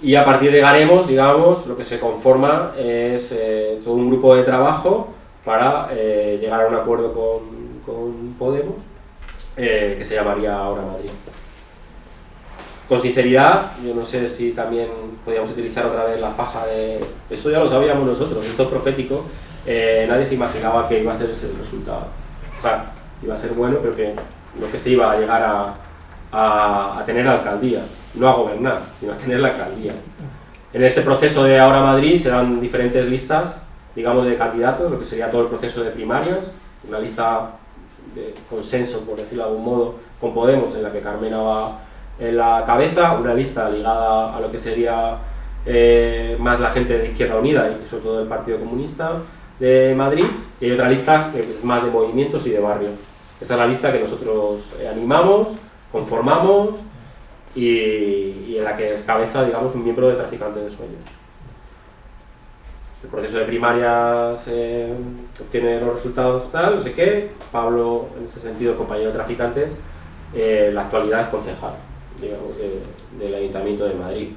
Y a partir de Ganemos, digamos, lo que se conforma es todo un grupo de trabajo para llegar a un acuerdo con Podemos, que se llamaría Ahora Madrid. Con sinceridad, yo no sé si también podríamos utilizar otra vez la faja de... Esto ya lo sabíamos nosotros, esto es profético. Nadie se imaginaba que iba a ser ese el resultado. O sea, iba a ser bueno, pero que lo que se iba a llegar a tener la alcaldía, no a gobernar, sino a tener la alcaldía. En ese proceso de Ahora Madrid se dan diferentes listas, digamos, de candidatos, lo que sería todo el proceso de primarias, una lista de consenso, por decirlo de algún modo, con Podemos, en la que Carmena va en la cabeza, una lista ligada a lo que sería más la gente de Izquierda Unida y sobre todo del Partido Comunista de Madrid, y hay otra lista que es más de movimientos y de barrios. Esa es la lista que nosotros animamos, conformamos y en la que es cabeza, digamos, un miembro de Traficantes de Sueños. El proceso de primarias obtiene los resultados tal, no sé qué. Pablo, en ese sentido, compañero de Traficantes, en la actualidad es concejal, digamos, del Ayuntamiento de Madrid.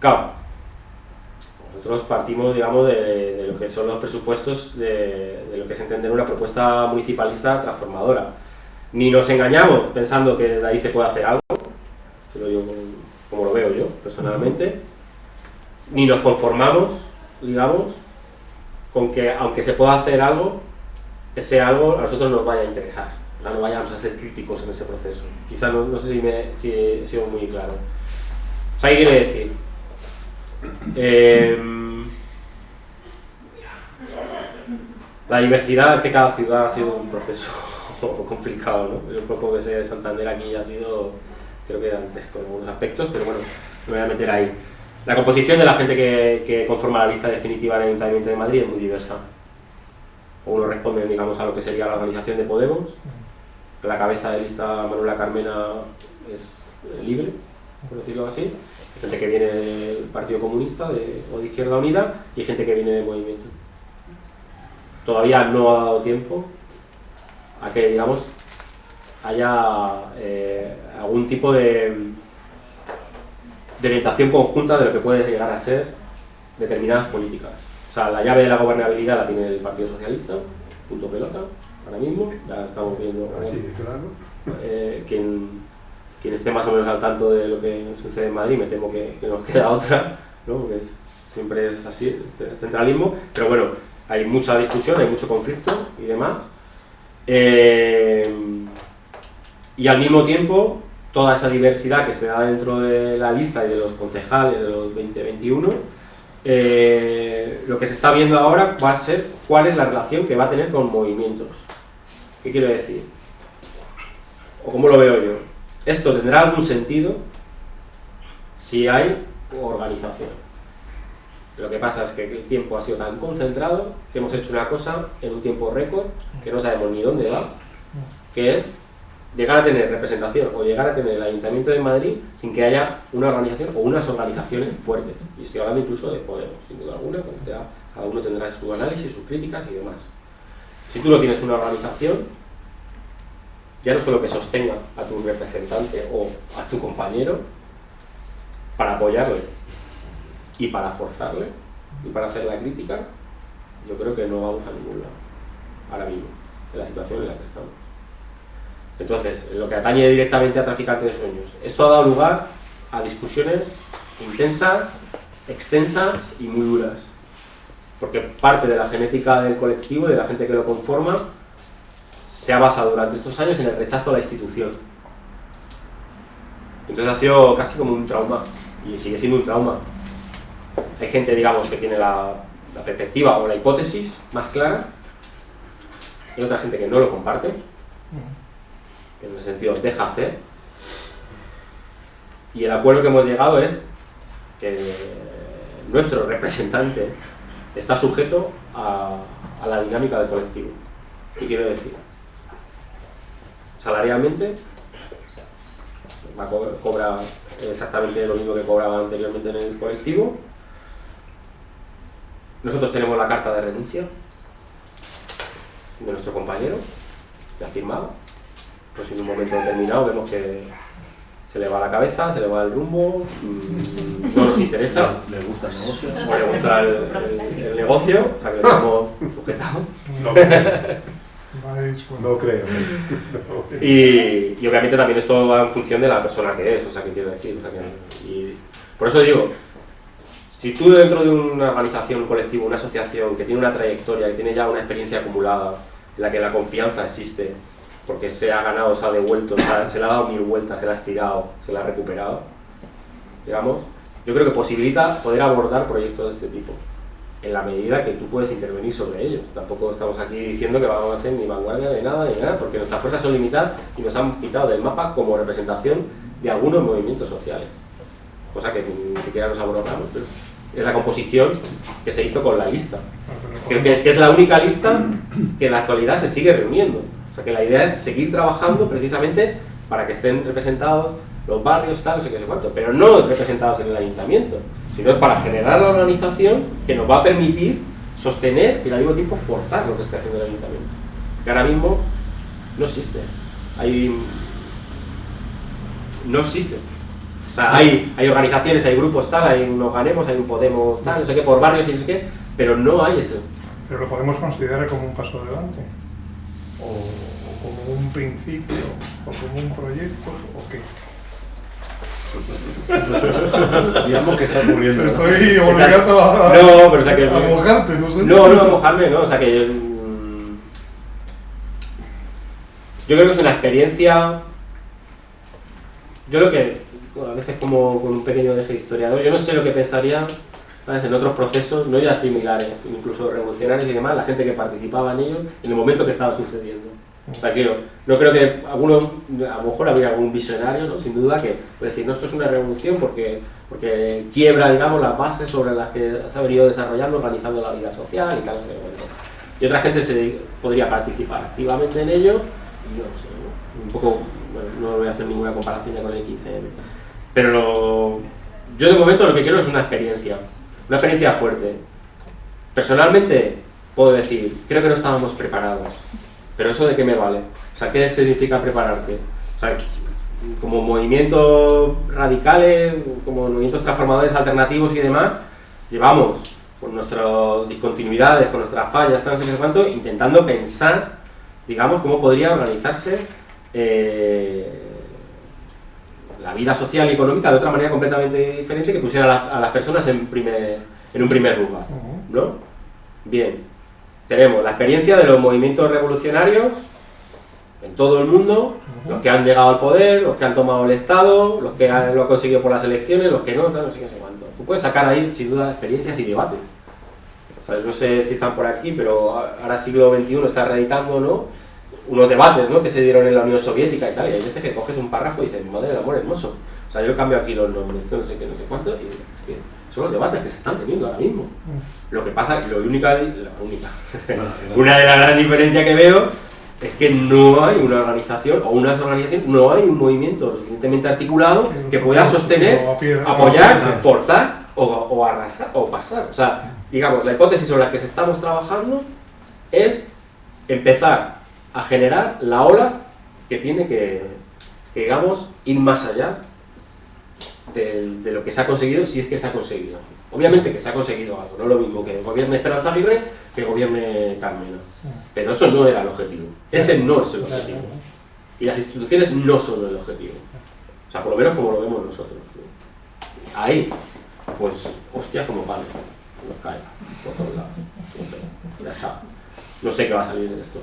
Claro, nosotros partimos, digamos, de lo que son los presupuestos de lo que es entender una propuesta municipalista transformadora. Ni nos engañamos pensando que desde ahí se puede hacer algo, pero yo, como lo veo yo personalmente, ni nos conformamos, digamos, con que aunque se pueda hacer algo, ese algo a nosotros nos vaya a interesar O sea, no vayamos a ser críticos en ese proceso. Quizás no sé si he sido muy claro. O sea, ¿qué quiere decir? La diversidad es que cada ciudad ha sido un proceso complicado, ¿no? El propio que sé de Santander aquí ha sido, creo que antes con algunos aspectos, pero bueno, me voy a meter ahí. La composición de la gente que conforma la lista definitiva del Ayuntamiento de Madrid es muy diversa. Uno responde, digamos, a lo que sería la organización de Podemos. La cabeza de lista, Manuela Carmena, es libre, por decirlo así. Hay gente que viene del Partido Comunista o de Izquierda Unida y hay gente que viene del Movimiento. Todavía no ha dado tiempo a que, digamos, haya algún tipo de orientación conjunta de lo que puede llegar a ser determinadas políticas. O sea, la llave de la gobernabilidad la tiene el Partido Socialista, punto pelota, ahora mismo, ya estamos viendo. Así de claro. Quien esté más o menos al tanto de lo que sucede en Madrid, me temo que nos queda otra, ¿no? Porque siempre es así, este centralismo, pero bueno, hay mucha discusión, hay mucho conflicto y demás. Y al mismo tiempo, toda esa diversidad que se da dentro de la lista y de los concejales de los 2021, lo que se está viendo ahora va a ser cuál es la relación que va a tener con movimientos. ¿Qué quiero decir? ¿O cómo lo veo yo? Esto tendrá algún sentido si hay organización. Lo que pasa es que el tiempo ha sido tan concentrado que hemos hecho una cosa en un tiempo récord que no sabemos ni dónde va, que es llegar a tener representación o llegar a tener el Ayuntamiento de Madrid sin que haya una organización o unas organizaciones fuertes. Y estoy hablando incluso de Podemos, sin duda alguna, porque cada uno tendrá su análisis, sus críticas y demás. Si tú no tienes una organización, ya no solo que sostenga a tu representante o a tu compañero para apoyarle y para forzarle y para hacer la crítica, yo creo que no vamos a ningún lado ahora mismo, en la situación en la que estamos. Entonces, en lo que atañe directamente a traficantes de sueños, esto ha dado lugar a discusiones intensas, extensas y muy duras, porque parte de la genética del colectivo, de la gente que lo conforma, se ha basado durante estos años en el rechazo a la institución. Entonces ha sido casi como un trauma, y sigue siendo un trauma. Hay gente, digamos, que tiene la perspectiva o la hipótesis más clara, y otra gente que no lo comparte, que en ese sentido deja hacer. Y el acuerdo que hemos llegado es que nuestro representante está sujeto a la dinámica del colectivo. ¿Qué quiero decir? Salarialmente cobra exactamente lo mismo que cobraba anteriormente en el colectivo. Nosotros tenemos la carta de renuncia de nuestro compañero, ya firmado. Pues en un momento determinado vemos que se le va la cabeza, se le va el rumbo, no nos interesa. ¿Le gusta el negocio? O le gusta el negocio, o sea que lo hemos sujetado. No creo. Y obviamente también esto va en función de la persona que es, o sea, que quiero decir. O sea, y por eso digo, si tú dentro de una organización, un colectivo, una asociación que tiene una trayectoria, que tiene ya una experiencia acumulada, en la que la confianza existe, porque se ha ganado, se ha devuelto, se le ha dado 1000 vueltas, se la ha estirado, se la ha recuperado, digamos, yo creo que posibilita poder abordar proyectos de este tipo, en la medida que tú puedes intervenir sobre ellos. Tampoco estamos aquí diciendo que vamos a hacer ni vanguardia ni nada, porque nuestras fuerzas son limitadas y nos han quitado del mapa como representación de algunos movimientos sociales, cosa que ni siquiera nos abordamos, pero es la composición que se hizo con la lista, que es la única lista que en la actualidad se sigue reuniendo. O sea que la idea es seguir trabajando precisamente para que estén representados los barrios, tal, no sé qué, no sé cuánto, pero no representados en el ayuntamiento, sino para generar la organización que nos va a permitir sostener y al mismo tiempo forzar lo que esté haciendo el ayuntamiento. Que ahora mismo no existe. No existe. O sea, hay organizaciones, hay grupos tal, hay un Ganemos, hay un Podemos tal, no sé qué, por barrios y no sé qué, pero no hay eso. Pero lo podemos considerar como un paso adelante, o como un principio, o como un proyecto, o qué. Digamos que está ocurriendo. Estoy obligado a mojarte, no sé. No, a mojarme, no, o sea que Yo creo que es una experiencia, yo creo que, a veces como con un pequeño deje de historiador, yo no sé lo que pensaría, ¿sabes?, en otros procesos, no ya similares, incluso revolucionarios y demás, la gente que participaba en ellos, en el momento que estaba sucediendo. O sea, no creo que algunos, a lo mejor habría algún visionario, ¿no?, sin duda, que puede decir, no, esto es una revolución porque quiebra, digamos, las bases sobre las que se ha venido desarrollando, organizando la vida social y tal. Y otra gente podría participar activamente en ello, y yo no sé, ¿no? Un poco, bueno, no voy a hacer ninguna comparación ya con el 15M. Pero yo de momento lo que quiero es una experiencia fuerte. Personalmente puedo decir, creo que no estábamos preparados. Pero ¿eso de qué me vale? O sea, ¿qué significa prepararte? O sea, como movimientos radicales, como movimientos transformadores alternativos y demás, llevamos con nuestras discontinuidades, con nuestras fallas, no sé qué cuánto, intentando pensar, digamos, cómo podría organizarse la vida social y económica de otra manera completamente diferente, que pusiera a las personas en un primer lugar, ¿no? Bien. Tenemos la experiencia de los movimientos revolucionarios en todo el mundo, los que han llegado al poder, los que han tomado el Estado, los que lo han conseguido por las elecciones, los que no, no sé qué, no sé cuánto. Tú puedes sacar ahí, sin duda, experiencias y debates. O sea, no sé si están por aquí, pero ahora siglo XXI está reeditando, ¿no?, unos debates, ¿no?, que se dieron en la Unión Soviética y tal, y hay veces que coges un párrafo y dices, madre del amor hermoso. O sea, yo cambio aquí los nombres, no sé qué, no sé cuánto, y es que son los debates que se están teniendo ahora mismo. Lo que pasa, una de las grandes diferencias que veo es que no hay una organización, o unas organizaciones, no hay un movimiento suficientemente articulado que pueda sostener, apoyar, forzar o arrasar o pasar. O sea, digamos, la hipótesis sobre la que estamos trabajando es empezar a generar la ola que tiene que digamos, ir más allá de lo que se ha conseguido, si es que se ha conseguido. Obviamente que se ha conseguido algo, no es lo mismo que gobierne Esperanza Aguirre que gobierne Carmena. Pero eso no era el objetivo. Ese no es el objetivo. Y las instituciones no son el objetivo. O sea, por lo menos como lo vemos nosotros. Ahí, pues, hostia, como pan. Nos cae por todos lados. Ya está. No sé qué va a salir de esto.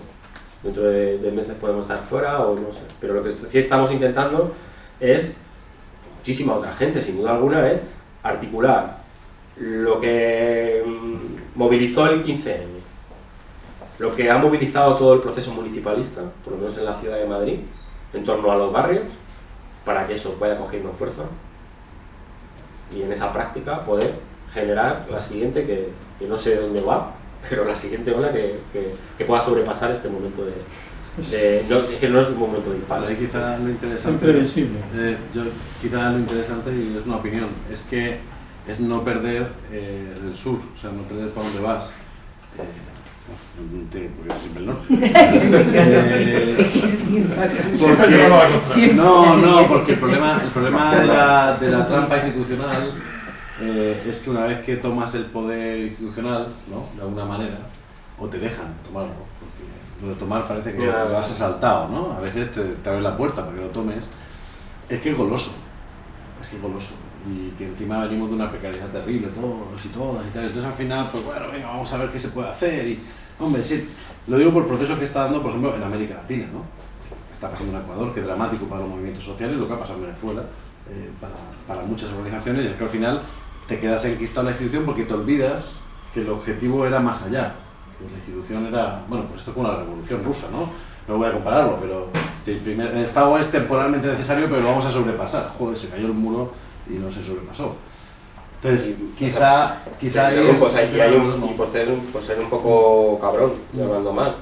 Dentro de meses podemos estar fuera o no sé. Pero lo que sí estamos intentando es, muchísima otra gente, sin duda alguna, es articular lo que movilizó el 15M, lo que ha movilizado todo el proceso municipalista, por lo menos en la ciudad de Madrid, en torno a los barrios, para que eso vaya cogiendo fuerza y en esa práctica poder generar la siguiente, que no sé de dónde va, pero la siguiente ola que pueda sobrepasar este momento no, es que no es un momento de impasse. Ahí quizá lo interesante, quizá lo interesante, y es una opinión, es que es no perder el sur, o sea, no perder por dónde vas. No tiene por qué siempre el norte. Porque el problema de la trampa institucional es que una vez que tomas el poder institucional, ¿no?, de alguna manera, o te dejan tomarlo, porque lo de tomar parece que lo has asaltado, ¿no? A veces te abren la puerta para que lo tomes. Es que es goloso, y que encima venimos de una precariedad terrible, todos y todas y tal. Entonces al final, pues bueno, venga, vamos a ver qué se puede hacer. Y, hombre, sí, lo digo por el proceso que está dando, por ejemplo, en América Latina, ¿no? Está pasando en Ecuador, que es dramático para los movimientos sociales, lo que ha pasado en Venezuela, para muchas organizaciones, y es que al final te quedas enquistado en la institución porque te olvidas que el objetivo era más allá. Que la institución era, bueno, pues esto es como la Revolución Rusa, ¿no? No voy a compararlo, pero el Estado es temporalmente necesario, pero lo vamos a sobrepasar. Joder, se cayó el muro y no se sobrepasó. Entonces, quizá hay por ser un poco cabrón, hablando mal.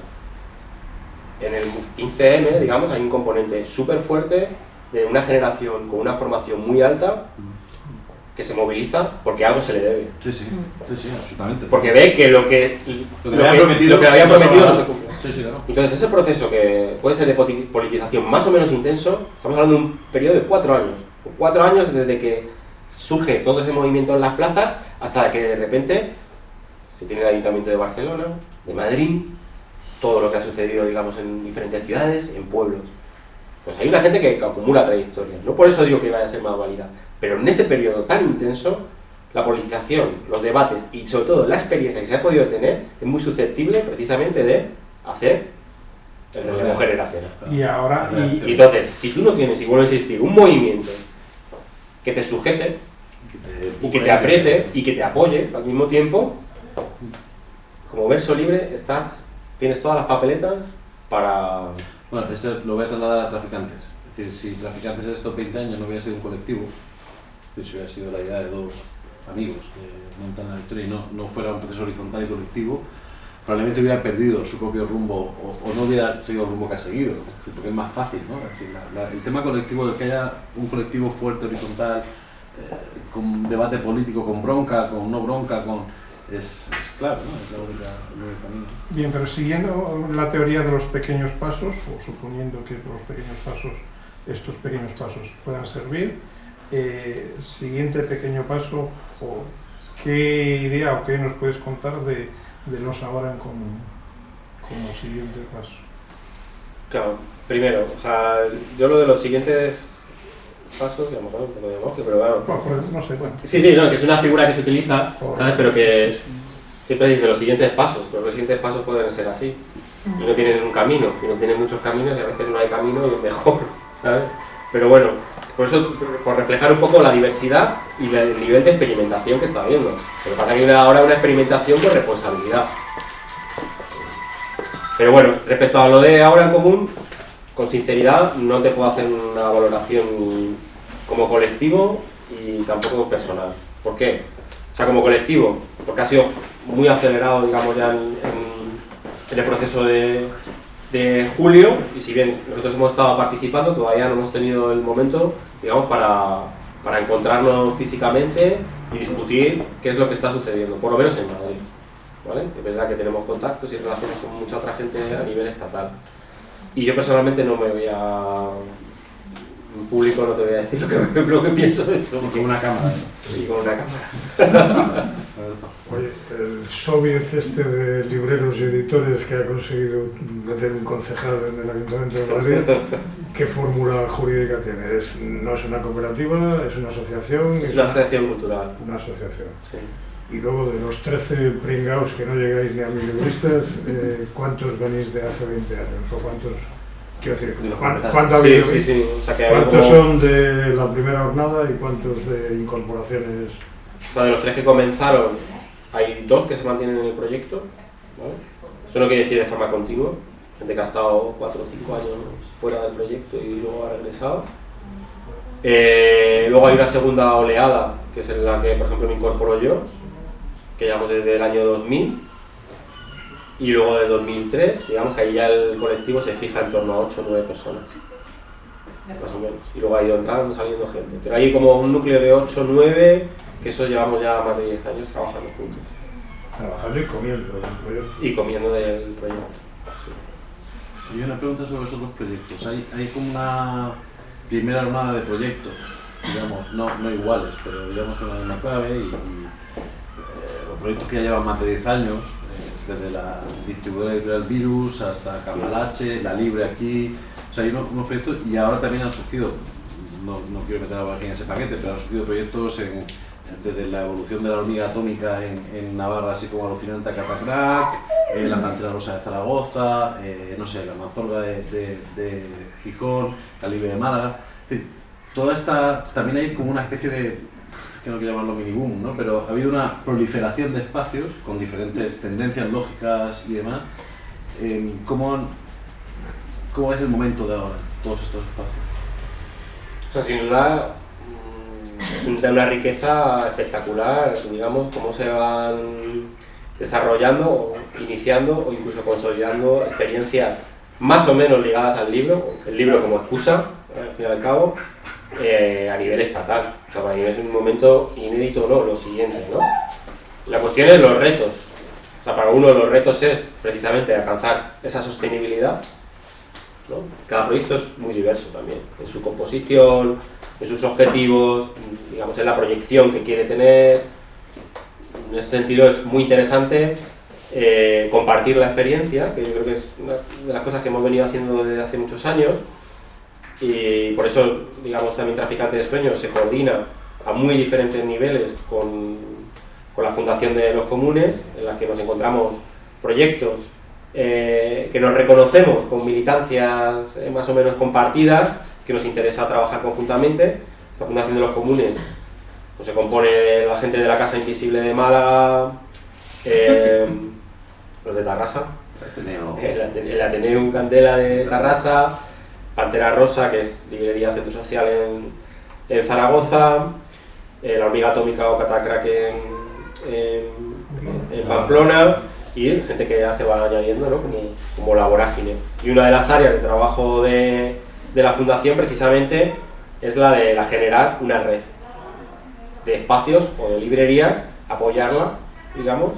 En el 15M, digamos, hay un componente súper fuerte de una generación con una formación muy alta que se moviliza porque algo se le debe. Sí, absolutamente. Porque ve que lo que habían prometido no se cumple. Claro. Entonces, ese proceso que puede ser de politización más o menos intenso, estamos hablando de un periodo de 4 años. 4 años desde que surge todo ese movimiento en las plazas hasta que de repente se tiene el Ayuntamiento de Barcelona, de Madrid, todo lo que ha sucedido, digamos, en diferentes ciudades, en pueblos. Pues hay una gente que acumula trayectoria. No por eso digo que vaya a ser más válida, pero en ese periodo tan intenso, la politización, los debates y sobre todo la experiencia que se ha podido tener es muy susceptible precisamente de hacer el relevo generacional. Y ahora, Y entonces, si tú no tienes, y vuelvo a insistir, un movimiento que te sujete y que te apriete y que te apoye al mismo tiempo, como verso libre tienes todas las papeletas para... Bueno, eso lo voy a trasladar a Traficantes. Es decir, si Traficantes en estos 20 años no hubiera sido un colectivo, si hubiera sido la idea de dos amigos que montan la historia y no fuera un proceso horizontal y colectivo, probablemente hubiera perdido su propio rumbo o no hubiera seguido el rumbo que ha seguido, porque es más fácil, ¿no? Es decir, el tema colectivo, de que haya un colectivo fuerte, horizontal, con debate político, con bronca, con no bronca, es claro, ¿no? Es la única camino. bien, pero siguiendo la teoría de los pequeños pasos, o suponiendo que estos pequeños pasos puedan servir, siguiente pequeño paso, o qué idea o qué nos puedes contar de los ahora como siguiente paso. Claro, primero, o sea, yo lo de los siguientes pasos, ya me acuerdo un poco de Moje, pero bueno. Bueno, pues, no sé, bueno. Sí, no, que es una figura que se utiliza, ¿sabes? Pero que siempre dice los siguientes pasos, pero los siguientes pasos pueden ser así. Y no tienen un camino, y no tienen muchos caminos y a veces no hay camino y es mejor, ¿sabes? Pero bueno, por eso, por reflejar un poco la diversidad y el nivel de experimentación que está habiendo. Lo que pasa es que hay ahora una experimentación con responsabilidad. Pero bueno, respecto a lo de ahora en común, con sinceridad no te puedo hacer una valoración como colectivo y tampoco personal. ¿Por qué? O sea, como colectivo, porque ha sido muy acelerado, digamos, ya en el proceso de julio, y si bien nosotros hemos estado participando, todavía no hemos tenido el momento, digamos, para encontrarnos físicamente y discutir qué es lo que está sucediendo, por lo menos en Madrid, ¿vale? Es verdad que tenemos contactos y relaciones con mucha otra gente a nivel estatal. Y yo personalmente no me voy a... En público no te voy a decir lo que pienso de esto. Y con una cámara. Y con una cámara. Oye, el soviet este de libreros y editores que ha conseguido meter un concejal en el Ayuntamiento de Madrid, ¿qué fórmula jurídica tiene? ¿No es una cooperativa? ¿Es una asociación? Es una asociación cultural. Una asociación. Sí. Y luego de los 13 pringaos que no llegáis ni a milibristas, ¿cuántos venís de hace 20 años? ¿O cuántos? Quiero decir, ¿cuánto ha habido? Sí. O sea, que ¿Cuántos como... son de la primera jornada y cuántos de incorporaciones? O sea, de los 3 que comenzaron, hay 2 que se mantienen en el proyecto, ¿vale? Eso no quiere decir de forma continua, gente que ha estado 4 o 5 años fuera del proyecto y luego ha regresado. Luego hay una segunda oleada, que es en la que, por ejemplo, me incorporo yo, que llevamos desde el año 2000, y luego de 2003, digamos que ahí ya el colectivo se fija en torno a 8 o 9 personas, más o menos, y luego ha ido entrando, saliendo gente. Pero hay como un núcleo de 8 o 9, que eso llevamos ya más de 10 años trabajando juntos. Trabajando y comiendo del proyecto. Y comiendo del proyecto, sí. Y una pregunta sobre esos dos proyectos. Hay como una primera jornada de proyectos, digamos, no iguales, pero digamos con la misma clave y los proyectos que ya llevan más de 10 años, desde la distribuidora editorial Virus hasta Cambalache, La Libre aquí, o sea, hay unos proyectos y ahora también han surgido, no quiero meter algo aquí en ese paquete, pero han surgido proyectos desde la evolución de la hormiga atómica en Navarra, así como Alucinante a Catacrack, la Pantera Rosa de Zaragoza, no sé, la Mazorga de Gijón, La Libre de Málaga. Es decir, toda esta, también hay como una especie de, que no quiero llamarlo miniboom, ¿no? Pero ha habido una proliferación de espacios con diferentes tendencias lógicas y demás. ¿Cómo es el momento de ahora, todos estos espacios? O sea, sin duda es una riqueza espectacular, digamos, cómo se van desarrollando, o iniciando o incluso consolidando experiencias más o menos ligadas al libro, el libro como excusa, al fin y al cabo, a nivel estatal. O sea, para mí es un momento inédito, ¿no? Lo siguiente, ¿no? La cuestión es los retos. O sea, para uno de los retos es precisamente alcanzar esa sostenibilidad, ¿no? Cada proyecto es muy diverso también, en su composición, en sus objetivos, digamos, en la proyección que quiere tener. En ese sentido es muy interesante compartir la experiencia, que yo creo que es una de las cosas que hemos venido haciendo desde hace muchos años, y por eso, digamos, también Traficantes de Sueños se coordina a muy diferentes niveles con la Fundación de los Comunes, en la que nos encontramos proyectos que nos reconocemos con militancias más o menos compartidas, que nos interesa trabajar conjuntamente. Esta Fundación de los Comunes pues, se compone de la gente de la Casa Invisible de Málaga, los de Tarrasa, el Ateneo Candela de Tarrasa, Pantera Rosa, que es librería centro social en Zaragoza, la Hormiga Atómica o Catacrack en Pamplona, y gente que ya se va añadiendo, ¿no? como la vorágine. Y una de las áreas de trabajo de la Fundación precisamente es la de generar una red de espacios o de librerías, apoyarla, digamos.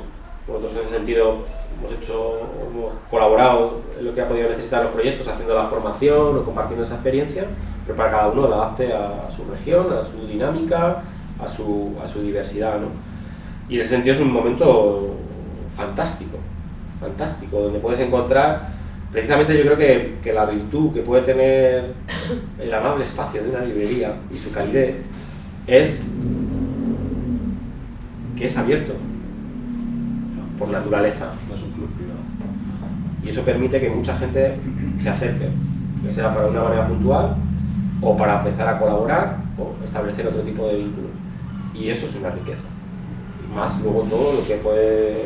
Nosotros en ese sentido hemos colaborado en lo que ha podido necesitar los proyectos, haciendo la formación o compartiendo esa experiencia, pero para cada uno lo adapte a su región, a su dinámica, a su diversidad, ¿no? Y en ese sentido es un momento fantástico, donde puedes encontrar, precisamente yo creo que la virtud que puede tener el amable espacio de una librería y su calidez es que es abierto por naturaleza. No es un club privado. Y eso permite que mucha gente se acerque, ya sea para una manera puntual o para empezar a colaborar o establecer otro tipo de vínculos. Y eso es una riqueza. Y más luego todo lo que puede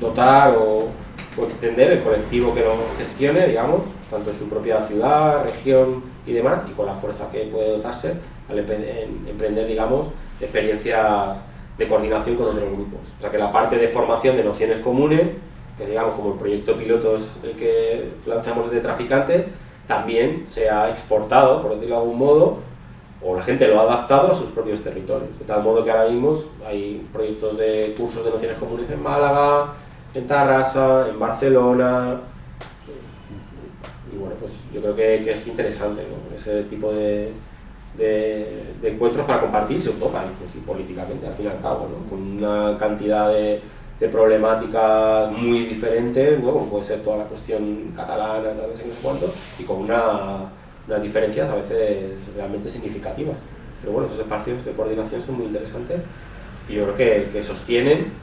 dotar o extender el colectivo que lo gestione, digamos, tanto en su propia ciudad, región y demás, y con la fuerza que puede dotarse al emprender, digamos, experiencias de coordinación con otros grupos. O sea que la parte de formación de nociones comunes, que digamos como el proyecto piloto es el que lanzamos desde Traficantes, también se ha exportado, por decirlo de algún modo, o la gente lo ha adaptado a sus propios territorios. De tal modo que ahora mismo hay proyectos de cursos de nociones comunes en Málaga, en Tarrasa, en Barcelona, y bueno, pues yo creo que es interesante, ¿no? Ese tipo de encuentros para compartir, sobre todo para discutir políticamente, al fin y al cabo, ¿no? Con una cantidad de problemáticas muy diferentes, ¿no? Como puede ser toda la cuestión catalana, tal vez en ese cuanto, y con unas diferencias a veces realmente significativas. Pero bueno, esos espacios de coordinación son muy interesantes y yo creo que sostienen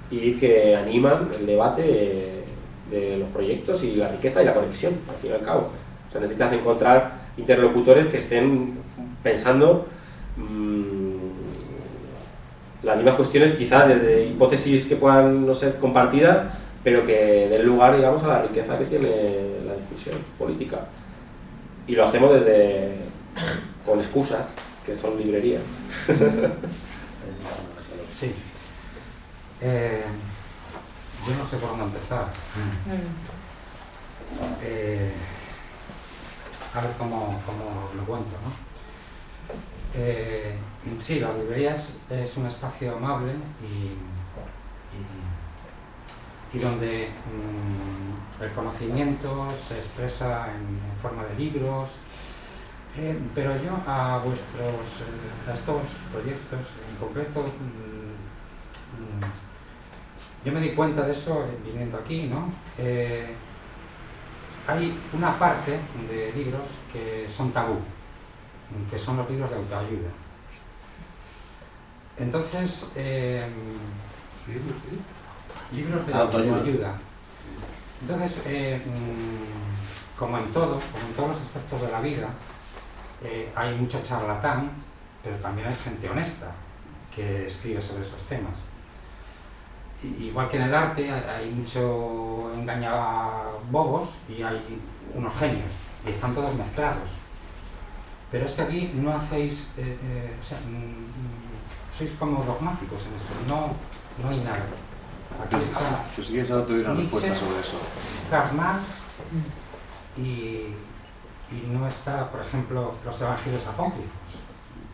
y que animan el debate de los proyectos y la riqueza y la conexión, al fin y al cabo. O sea, necesitas encontrar interlocutores que estén pensando las mismas cuestiones, quizás desde hipótesis que puedan no ser compartidas, pero que den lugar, digamos, a la riqueza que tiene la discusión política. Y lo hacemos con excusas, que son librerías. Sí. Yo no sé por dónde empezar. A ver cómo lo cuento, ¿no? Sí, las librerías es un espacio amable y donde el conocimiento se expresa en forma de libros, pero yo a estos proyectos en concreto, yo me di cuenta de eso viniendo aquí, ¿no? Hay una parte de libros que son tabú, que son los libros de autoayuda. Entonces, libros de autoayuda. Entonces, como en todos los aspectos de la vida, hay mucho charlatán, pero también hay gente honesta que escribe sobre esos temas. Igual que en el arte hay mucho engañabobos y hay unos genios, y están todos mezclados. Pero es que aquí no hacéis, o sea, sois como dogmáticos en eso, no hay nada. Aquí está Pues si quieres ahora te doy una Nietzsche, respuesta sobre eso. Karl Marx, y no está, por ejemplo, los evangelios apócrifos,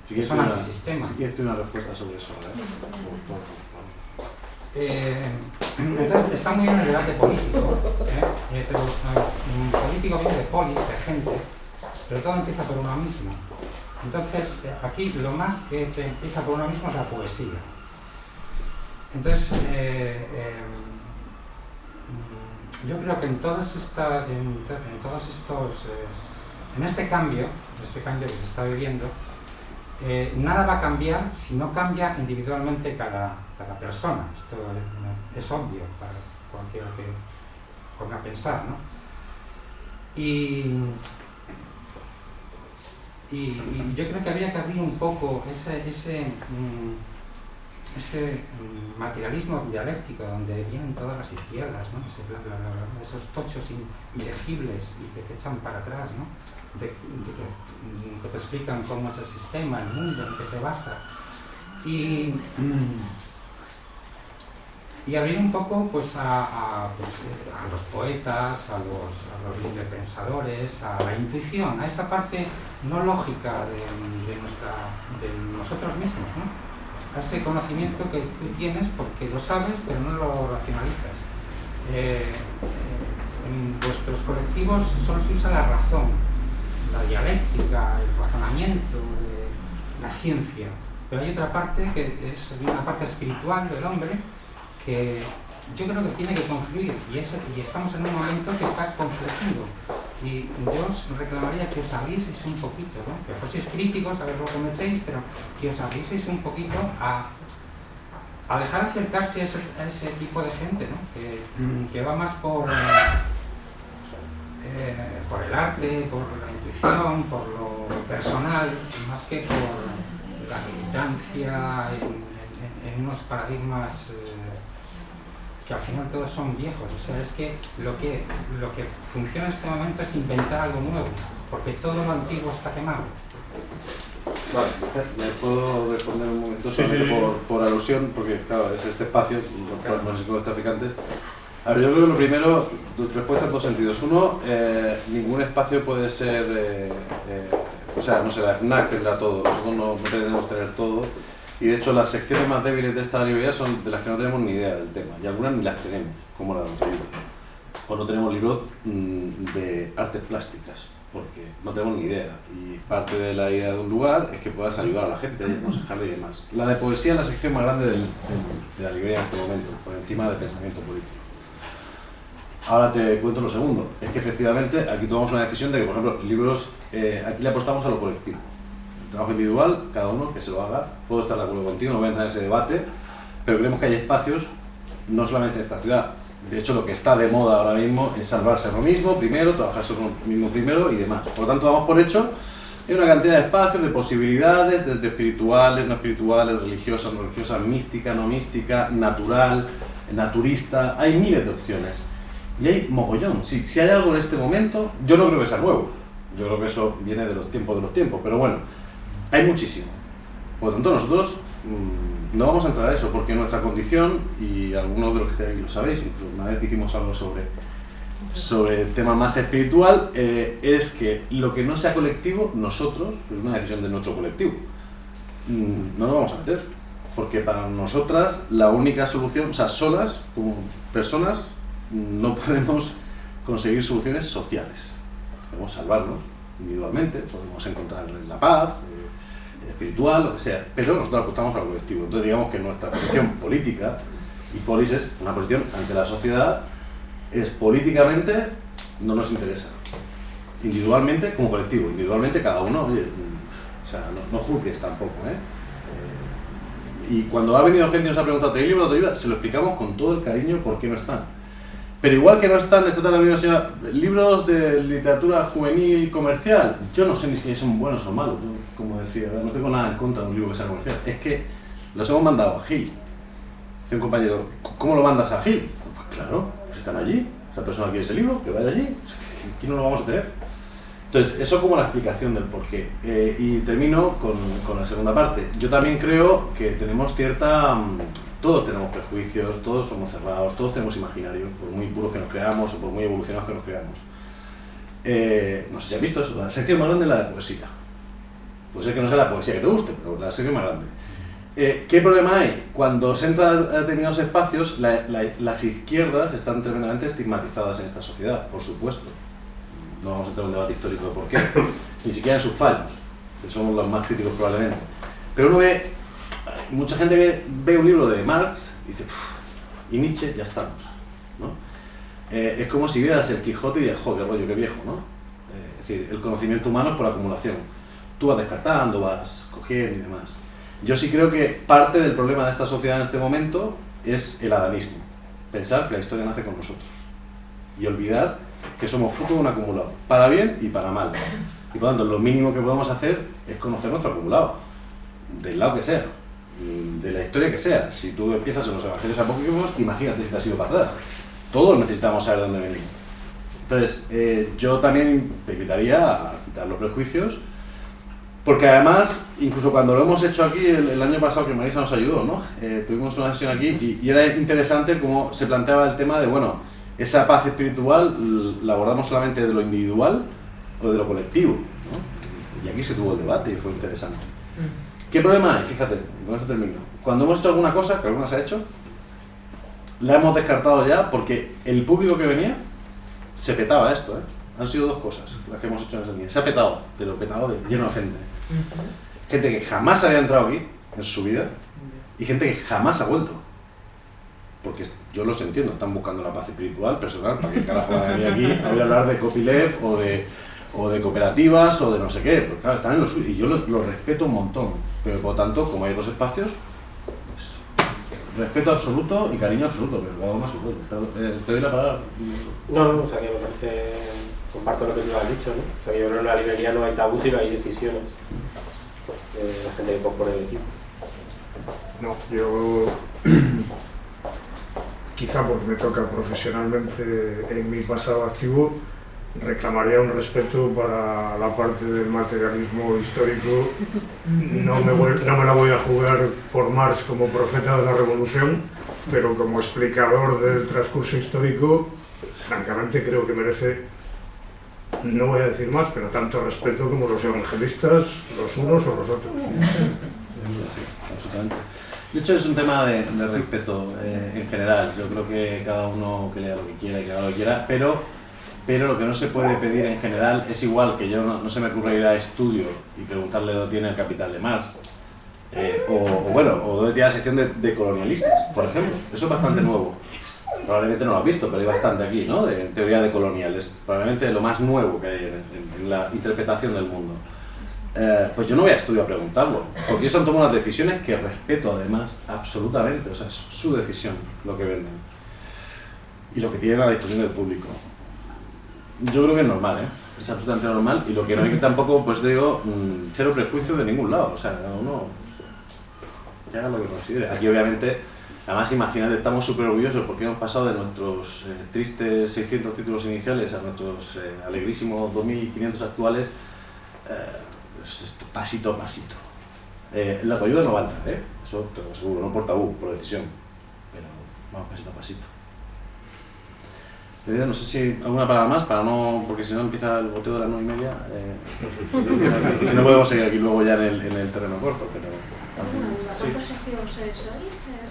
Si que quieres son te doy antisistemas. si quieres te doy una respuesta sobre eso, ¿verdad? Entonces está muy bien el debate político, pero político viene de polis, de gente, pero todo empieza por uno mismo. Entonces aquí lo más que te empieza por uno mismo es la poesía. Entonces yo creo que en este cambio que se está viviendo, nada va a cambiar si no cambia individualmente cada persona. Esto es obvio para cualquiera pone a pensar, ¿no? Y yo creo que habría que abrir un poco ese materialismo dialéctico donde vienen todas las izquierdas, ¿no? Esos tochos ilegibles y que te echan para atrás, ¿no? Que te explican cómo es el sistema, el mundo, en qué se basa. Y abrir un poco pues, a los poetas, a los librepensadores, a la intuición, a esa parte no lógica de nosotros mismos, ¿no? A ese conocimiento que tú tienes porque lo sabes pero no lo racionalizas. En vuestros colectivos solo se usa la razón, la dialéctica, el razonamiento, la ciencia, pero hay otra parte que es una parte espiritual del hombre que yo creo que tiene que confluir y estamos en un momento que está confluyendo y yo os reclamaría que os abrieseis un poquito, ¿no? Que fueseis críticos, a ver lo que metéis, pero que os abrieseis un poquito a dejar acercarse a ese tipo de gente, ¿no? Que va más por el arte, por la intuición, por lo personal, más que por la militancia en unos paradigmas que al final todos son viejos. O sea, es que lo que funciona en este momento es inventar algo nuevo, porque todo lo antiguo está quemado. Vale, ¿me puedo responder un momento solamente por alusión? Porque claro, es este espacio, los traficantes. A ver, yo creo que lo primero, respuesta en dos sentidos. Uno, ningún espacio puede ser, o sea, no sé, la FNAC tendrá todo, nosotros no pretendemos tener todo. Y de hecho las secciones más débiles de esta librería son de las que no tenemos ni idea del tema, y algunas ni las tenemos, como la de otro libro. O no tenemos libros de artes plásticas, porque no tenemos ni idea. Y parte de la idea de un lugar es que puedas ayudar a la gente, aconsejarle y demás. La de poesía es la sección más grande de la librería en este momento, por encima del pensamiento político. Ahora te cuento lo segundo, es que efectivamente aquí tomamos una decisión de que, por ejemplo, libros, aquí le apostamos a lo colectivo. El trabajo individual, cada uno que se lo haga, puedo estar de acuerdo contigo, no voy a entrar en ese debate, pero creemos que hay espacios, no solamente en esta ciudad. De hecho, lo que está de moda ahora mismo es salvarse a uno mismo primero, trabajarse a uno mismo primero y demás. Por lo tanto, damos por hecho hay una cantidad de espacios, de posibilidades, desde espirituales, no espirituales, religiosas, no religiosas, mística, no mística, natural, naturista, hay miles de opciones. Y hay mogollón. Si hay algo en este momento, yo no creo que sea nuevo. Yo creo que eso viene de los tiempos, pero bueno, hay muchísimo. Por lo tanto, nosotros no vamos a entrar a eso, porque nuestra condición, y algunos de los que estáis aquí lo sabéis, incluso una vez hicimos algo sobre el tema más espiritual, es que lo que no sea colectivo, nosotros, es una decisión de nuestro colectivo, no nos vamos a meter. Porque para nosotras la única solución, o sea, solas, como personas, no podemos conseguir soluciones sociales. Podemos salvarnos individualmente, podemos encontrar la paz espiritual, lo que sea, pero nosotros apostamos al colectivo. Entonces digamos que nuestra posición política, y polis es una posición ante la sociedad, es políticamente no nos interesa. Individualmente como colectivo, individualmente cada uno, oye, o sea, no juzgues tampoco, Y cuando ha venido gente y nos ha preguntado, ¿te libro de autoayuda? Se lo explicamos con todo el cariño por qué no están. Pero igual que no están, está también la señora, libros de literatura juvenil comercial, yo no sé ni si son buenos o malos, como decía, no tengo nada en contra de un libro que sea comercial, es que los hemos mandado a Gil. Dice un compañero, ¿cómo lo mandas a Gil? Pues claro, pues están allí, esa persona quiere ese libro, que vaya allí, aquí no lo vamos a tener. Entonces, eso como la explicación del porqué. Y termino con la segunda parte. Yo también creo que tenemos todos tenemos prejuicios, todos somos cerrados, todos tenemos imaginarios, por muy puros que nos creamos o por muy evolucionados que nos creamos. No sé si has visto eso, la sección más grande es la de poesía. Puede ser que no sea la poesía que te guste, pero la sección más grande. ¿Qué problema hay? Cuando se entra a determinados espacios, las izquierdas están tremendamente estigmatizadas en esta sociedad, por supuesto. No vamos a entrar en un debate histórico de por qué, ni siquiera en sus fallos, que somos los más críticos probablemente. Pero uno ve, mucha gente ve un libro de Marx y dice, y Nietzsche, ya estamos, ¿no? Es como si vieras el Quijote y dices, joder, qué rollo, qué viejo, ¿no? Es decir, el conocimiento humano es por acumulación. Tú vas descartando, vas cogiendo y demás. Yo sí creo que parte del problema de esta sociedad en este momento es el adanismo. Pensar que la historia nace con nosotros. y olvidar que somos fruto de un acumulado, para bien y para mal. Y por lo tanto, lo mínimo que podemos hacer es conocer nuestro acumulado, del lado que sea, de la historia que sea. Si tú empiezas en los evangelios apócrifos, imagínate si te has ido para atrás. Todos necesitamos saber dónde venimos. Entonces, yo también te invitaría a quitar los prejuicios, porque además, incluso cuando lo hemos hecho aquí el año pasado, que Marisa nos ayudó, ¿no? Tuvimos una sesión aquí y era interesante cómo se planteaba el tema de, bueno, esa paz espiritual la abordamos solamente de lo individual o de lo colectivo, ¿no? Y aquí se tuvo el debate y fue interesante. ¿Qué problema hay? Fíjate, con eso termino. Cuando hemos hecho alguna cosa, que alguna se ha hecho, la hemos descartado ya porque el público que venía se petaba esto, ¿eh? Han sido dos cosas las que hemos hecho en esa línea. Se ha petado, pero petado de lleno de gente. Gente que jamás había entrado aquí en su vida y gente que jamás ha vuelto. Porque yo los entiendo, están buscando la paz espiritual, personal, para que carajo van a venir aquí a hablar de copyleft o de cooperativas o de no sé qué. Pues claro, están en lo suyo y yo lo respeto un montón. Pero por tanto, como hay dos espacios, respeto absoluto y cariño absoluto, pero cada uno a su rollo. Te doy la palabra. No, o sea que me parece, comparto lo que tú has dicho, ¿no? O sea que yo creo que en la librería no hay tabús y no hay decisiones de la gente que compone el equipo. No, yo quizá porque me toca profesionalmente en mi pasado activo, reclamaría un respeto para la parte del materialismo histórico. No me la voy a jugar por Marx como profeta de la revolución, pero como explicador del transcurso histórico, francamente creo que merece, no voy a decir más, pero tanto respeto como los evangelistas, los unos o los otros. Sí, absolutamente. De hecho, es un tema de respeto en general. Yo creo que cada uno que lea lo que quiera y que haga lo que quiera, pero lo que no se puede pedir en general es igual que yo no se me ocurre ir a estudio y preguntarle dónde tiene el Capital de Marx, o dónde tiene la sección de colonialistas, por ejemplo. Eso es bastante nuevo. Probablemente no lo has visto, pero hay bastante aquí, ¿no? De teoría de coloniales. Probablemente lo más nuevo que hay en la interpretación del mundo. Pues yo no voy a estudio a preguntarlo, porque ellos han tomado unas decisiones que respeto además absolutamente. O sea, es su decisión lo que venden y lo que tienen a la disposición del público. Yo creo que es normal, es absolutamente normal, y lo que no hay que tampoco, pues digo, cero prejuicio de ningún lado. O sea, cada uno que haga lo que considere. Aquí obviamente, además imagínate, estamos súper orgullosos porque hemos pasado de nuestros tristes 600 títulos iniciales a nuestros alegrísimos 2500 actuales, pasito a pasito. La ayuda no va a entrar, eso te lo aseguro, no por tabú, por decisión, pero vamos pasito a pasito. No sé si alguna palabra más, porque si no empieza el boteo de las 9:30, si no podemos seguir aquí luego ya en el terreno corto. Pero, ¿cuántos socios sois?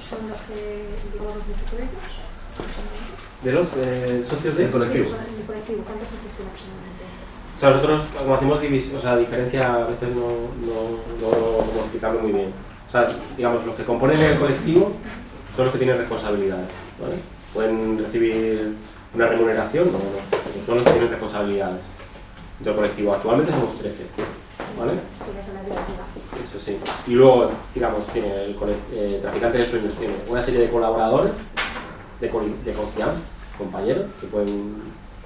¿Son los que, digamos, los multicolectivos? ¿De los socios del colectivo? Sí, del colectivo, ¿cuántos socios tiene aproximadamente? O sea, nosotros, como hacemos diferencia, a veces no podemos explicarlo muy bien. O sea, digamos, los que componen el colectivo son los que tienen responsabilidades, ¿vale? Pueden recibir una remuneración, no, son los que tienen responsabilidades del colectivo. Actualmente somos 13, ¿vale? Sí, esa es la directiva. Eso sí. Y luego, digamos, tiene el Traficante de Sueños, tiene una serie de colaboradores, de confianza, compañeros, que pueden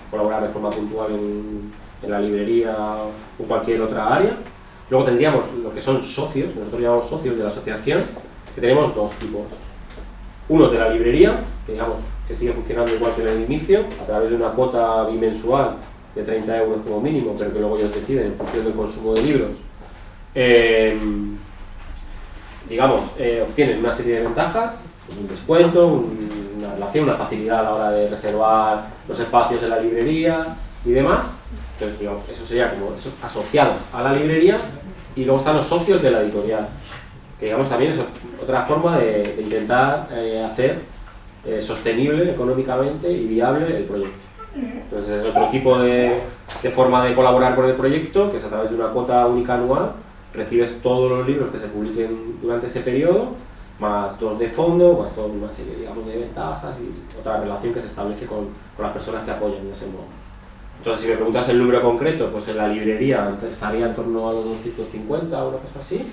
colaborar de forma puntual en la librería o en cualquier otra área. Luego tendríamos lo que son socios, nosotros llamamos socios de la asociación, que tenemos dos tipos. Uno de la librería, que digamos que sigue funcionando igual que en el inicio, a través de una cuota bimensual de 30 euros como mínimo, pero que luego ellos deciden en función del consumo de libros. Obtienen una serie de ventajas, un descuento, una relación, una facilidad a la hora de reservar los espacios en la librería y demás. Entonces, digamos, eso sería como esos asociados a la librería, y luego están los socios de la editorial, que digamos también es otra forma de intentar hacer sostenible económicamente y viable el proyecto. Entonces es otro tipo de forma de colaborar con el proyecto, que es a través de una cuota única anual. Recibes todos los libros que se publiquen durante ese periodo, más 2 de fondo, más toda una serie, digamos, de ventajas y otra relación que se establece con las personas que apoyan en ese modo. Entonces, si me preguntas el número concreto, pues en la librería estaría en torno a los 250 o una cosa así,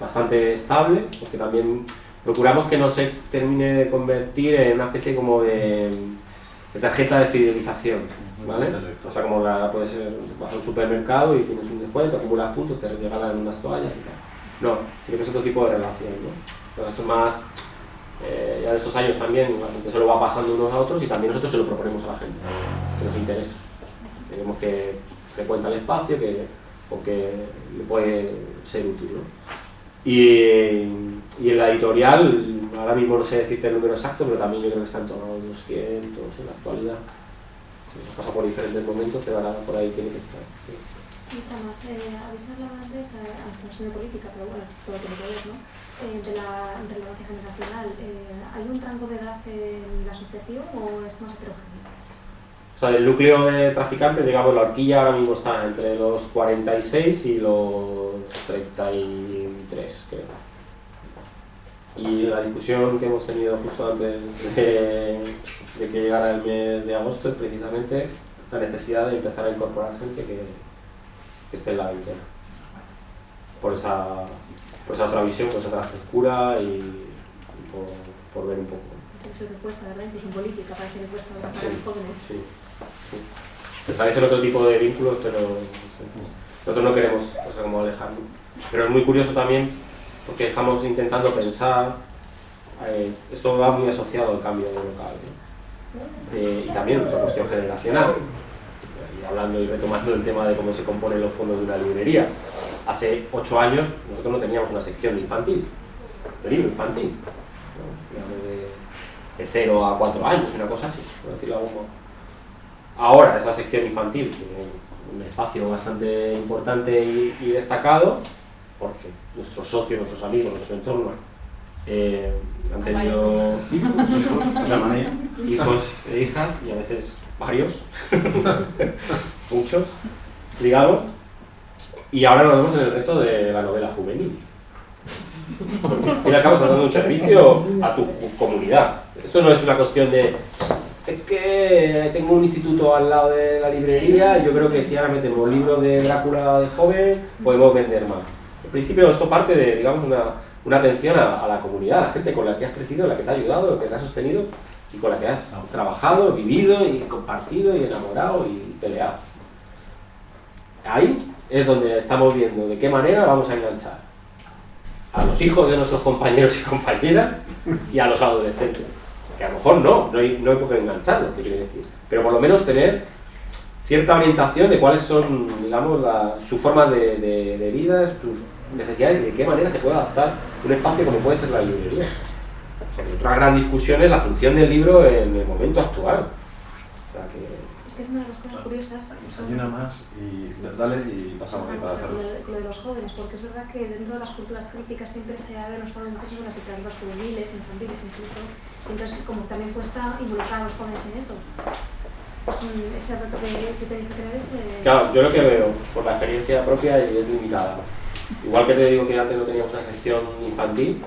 bastante estable, porque también procuramos que no se termine de convertir en una especie como de tarjeta de fidelización, ¿vale? O sea, como puede ser, vas a un supermercado y tienes un descuento, acumulas puntos, te regalan unas toallas y tal. No, tiene que ser otro tipo de relación, ¿no? Pero esto es más, ya de estos años también, la gente se lo va pasando unos a otros y también nosotros se lo proponemos a la gente, que nos interesa. Queremos que frecuenta el espacio, o que le puede ser útil, ¿no? Y en la editorial, ahora mismo no sé decirte el número exacto, pero también yo creo que están todos los 200 en la actualidad. Pasa por diferentes momentos, pero ahora por ahí tiene que estar. Sí. Y además, habéis hablado antes, no es de política, pero bueno, todo tiene que ver, ¿no? De la relevancia generacional. ¿Hay un rango de edad en la asociación o es más heterogéneo? O sea, del núcleo de traficantes, digamos, la horquilla ahora mismo está entre los 46 y los 33, creo. Y la discusión que hemos tenido justo antes de que llegara el mes de agosto es precisamente la necesidad de empezar a incorporar gente que esté en la veintena. Por esa otra visión, por esa otra frescura y por ver un poco. Eso que cuesta, ¿verdad? Incluso en política parece que cuesta para los jóvenes. Sí. Se establecen otro tipo de vínculos, pero nosotros no queremos, o sea, como alejarnos. Pero es muy curioso también porque estamos intentando pensar, esto va muy asociado al cambio de local, ¿no? Y también otra cuestión generacional. Y hablando y retomando el tema de cómo se componen los fondos de una librería. Hace 8 años nosotros no teníamos una sección infantil, de libro infantil, ¿no? De 0 a 4 años, una cosa así, por decirlo de algún modo. Ahora esa sección infantil tiene un espacio bastante importante y destacado, porque nuestros socios, nuestros amigos, nuestro entorno han tenido hijos e hijas, y a veces varios, muchos, digamos, y ahora nos vemos en el reto de la novela juvenil. Al fin y al cabo estás dando un servicio a tu comunidad. Esto no es una cuestión de es que tengo un instituto al lado de la librería y yo creo que si ahora metemos libros de Drácula de joven podemos vender más. En principio esto parte de, digamos, una atención a la comunidad, a la gente con la que has crecido, la que te ha ayudado, la que te ha sostenido y con la que has trabajado, vivido y compartido y enamorado y peleado. Ahí es donde estamos viendo de qué manera vamos a enganchar a los hijos de nuestros compañeros y compañeras y a los adolescentes. Que a lo mejor no hay por qué engancharlos, quiero decir, pero por lo menos tener cierta orientación de cuáles son, digamos, sus formas de vida, sus necesidades y de qué manera se puede adaptar un espacio como puede ser la librería. O sea, que otra gran discusión es la función del libro en el momento actual. O sea, es que es una de las cosas curiosas. Hay una más y dale y pasamos ahí para hacerlo. Lo de los jóvenes, porque es verdad que dentro de las culturas críticas siempre se ha denostado muchísimo las literaturas juveniles, infantiles incluso, y entonces como también cuesta involucrar a los jóvenes en eso. Ese reto que tenéis que tener es... Claro, yo lo que veo, por la experiencia propia, y es limitada. Igual que te digo que antes no teníamos una sección infantil,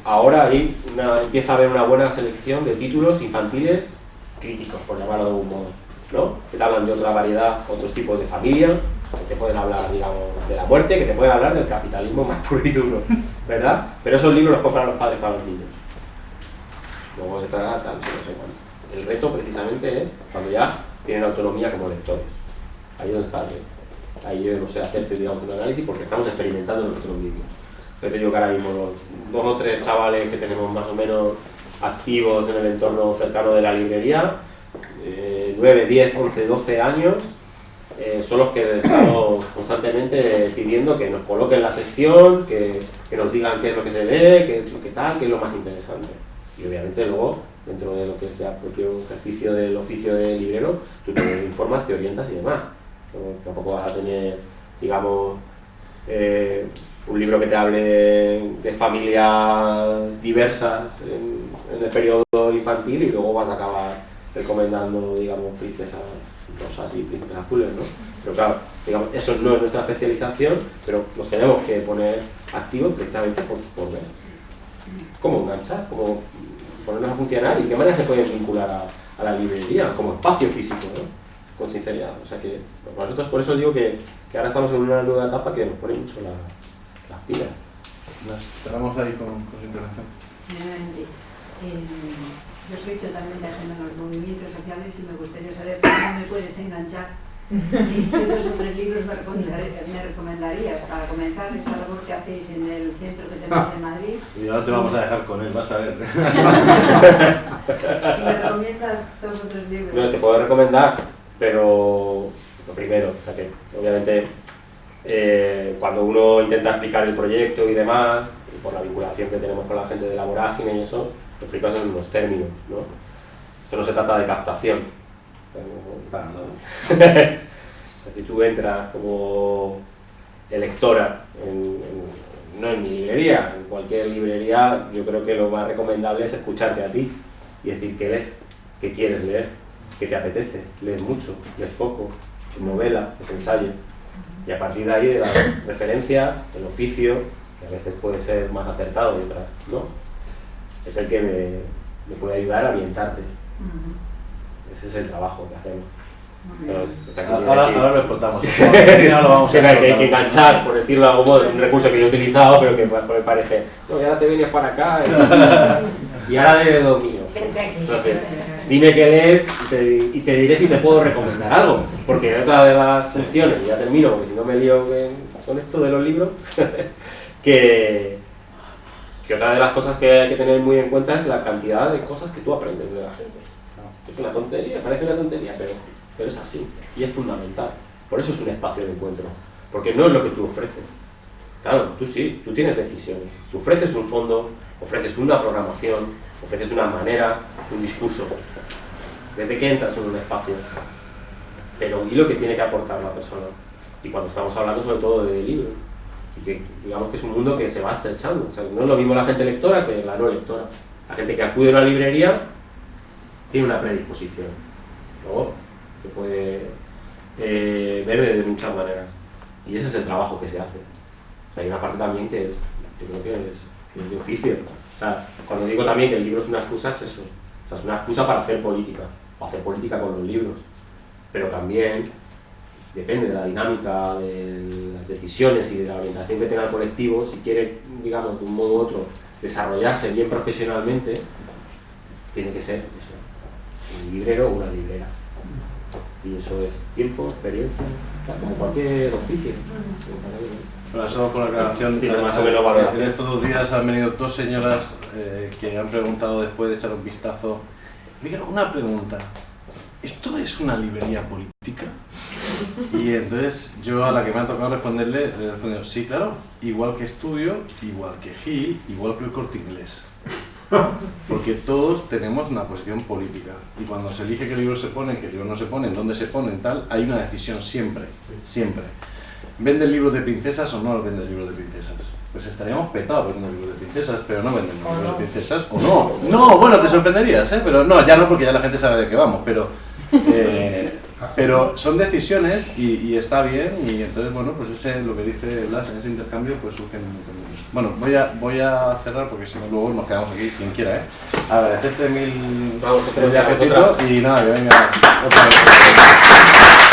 ahora ahí empieza a haber una buena selección de títulos infantiles críticos, por llamarlo de algún modo, ¿no? Que te hablan de otra variedad, otros tipos de familia, que te pueden hablar, digamos, de la muerte, que te pueden hablar del capitalismo más puro y duro, ¿verdad? Pero esos libros los compran los padres para los niños. Luego de tal, no sé cuánto. El reto precisamente es cuando ya tienen autonomía como lectores. Ahí es donde está el reto. Ahí yo no sé hacerte, digamos, un análisis porque estamos experimentando nosotros mismos. Yo te digo que ahora mismo los 2 o 3 chavales que tenemos más o menos activos en el entorno cercano de la librería, 9, 10, 11, 12 años, son los que estamos constantemente pidiendo que nos coloquen la sección, que nos digan qué es lo que se lee, qué es lo que tal, qué es lo más interesante. Y obviamente luego, dentro de lo que sea el propio ejercicio del oficio de librero, tú te informas, te orientas y demás. Tampoco vas a tener, digamos, un libro que te hable de familias diversas en el periodo infantil y luego vas a acabar recomendando, digamos, princesas rosas y príncipes azules, ¿no? Pero claro, digamos, eso no es nuestra especialización, pero nos tenemos que poner activos precisamente por ver cómo enganchar, cómo ponernos a funcionar y de qué manera se pueden vincular a la librería como espacio físico, ¿no? Con sinceridad. O sea que nosotros por eso digo que ahora estamos en una nueva etapa que nos pone mucho las pilas. Cerramos ahí con su intervención. Yo soy totalmente ajena a los movimientos sociales y me gustaría saber cómo me puedes enganchar. ¿Y qué 2 o 3 libros me recomendarías para comenzar esa labor que hacéis en el centro que tenéis en Madrid? Y ahora te vamos a dejar con él, vas a ver. Si me recomiendas 2 o 3 libros. No, te puedo recomendar, pero lo primero, o sea que obviamente cuando uno intenta explicar el proyecto y demás, y por la vinculación que tenemos con la gente de la Vorágine y eso, lo explicas en unos términos, ¿no? Esto no se trata de captación. Si tú entras como lectora no en mi librería, en cualquier librería, yo creo que lo más recomendable es escucharte a ti y decir qué lees, qué quieres leer, qué te apetece, lees mucho, lees poco, es novela, es ensayo, y a partir de ahí de la referencia, el oficio, que a veces puede ser más acertado y otras no, es el que me puede ayudar a orientarte. Ese es el trabajo que hacemos. Ahora lo explotamos. Lo vamos a hay que enganchar, por decirlo de algún modo, un recurso que yo he utilizado, pero que me parece, no, y ahora te vienes para acá y ahora de lo mío. Entonces, dime qué lees y te diré si te puedo recomendar algo. Porque en otra de las secciones, ya termino, porque si no me lío con esto de los libros, que otra de las cosas que hay que tener muy en cuenta es la cantidad de cosas que tú aprendes de la gente. Es una tontería, parece una tontería, pero es así, y es fundamental. Por eso es un espacio de encuentro, porque no es lo que tú ofreces. Claro, tú sí, tú tienes decisiones. Tú ofreces un fondo, ofreces una programación, ofreces una manera, un discurso. Desde que entras en un espacio. Pero ¿y lo que tiene que aportar la persona? Y cuando estamos hablando sobre todo de libros, y que digamos que es un mundo que se va estrechando. O sea, no es lo mismo la gente lectora que la no lectora. La gente que acude a una librería tiene una predisposición. Luego se puede ver de muchas maneras. Y ese es el trabajo que se hace. O sea, hay una parte también que es, yo creo que es de oficio. O sea, cuando digo también que el libro es una excusa, es eso. O sea, es una excusa para hacer política, o hacer política con los libros. Pero también depende de la dinámica, de las decisiones y de la orientación que tenga el colectivo. Si quiere, digamos, de un modo u otro, desarrollarse bien profesionalmente, tiene que ser eso, un librero o una librera. Y eso es tiempo, experiencia, como cualquier oficio. Bueno, solo por aclaración, tiene más o menos valor. En estos 2 días han venido 2 señoras que han preguntado después de echar un vistazo. Dijeron una pregunta: ¿esto es una librería política? Y entonces yo, a la que me ha tocado responderle, le he respondido: sí, claro, igual que Estudio, igual que Gil, igual que el Corte Inglés. Porque todos tenemos una posición política, y cuando se elige qué libro se pone, qué libro no se pone, dónde se pone, tal, hay una decisión siempre, siempre. ¿Venden libros de princesas o no venden libros de princesas? Pues estaríamos petados vendiendo libros de princesas, pero no venden libros de princesas, o no. No, bueno, te sorprenderías, pero no, ya no, porque ya la gente sabe de qué vamos, pero son decisiones y está bien, y entonces, bueno, pues ese, lo que dice Blas, en ese intercambio, pues surgen caminos. Bueno, voy a cerrar porque si no luego nos quedamos aquí, quien quiera, Agradecerte mil el viajecito y nada, que venga otra vez.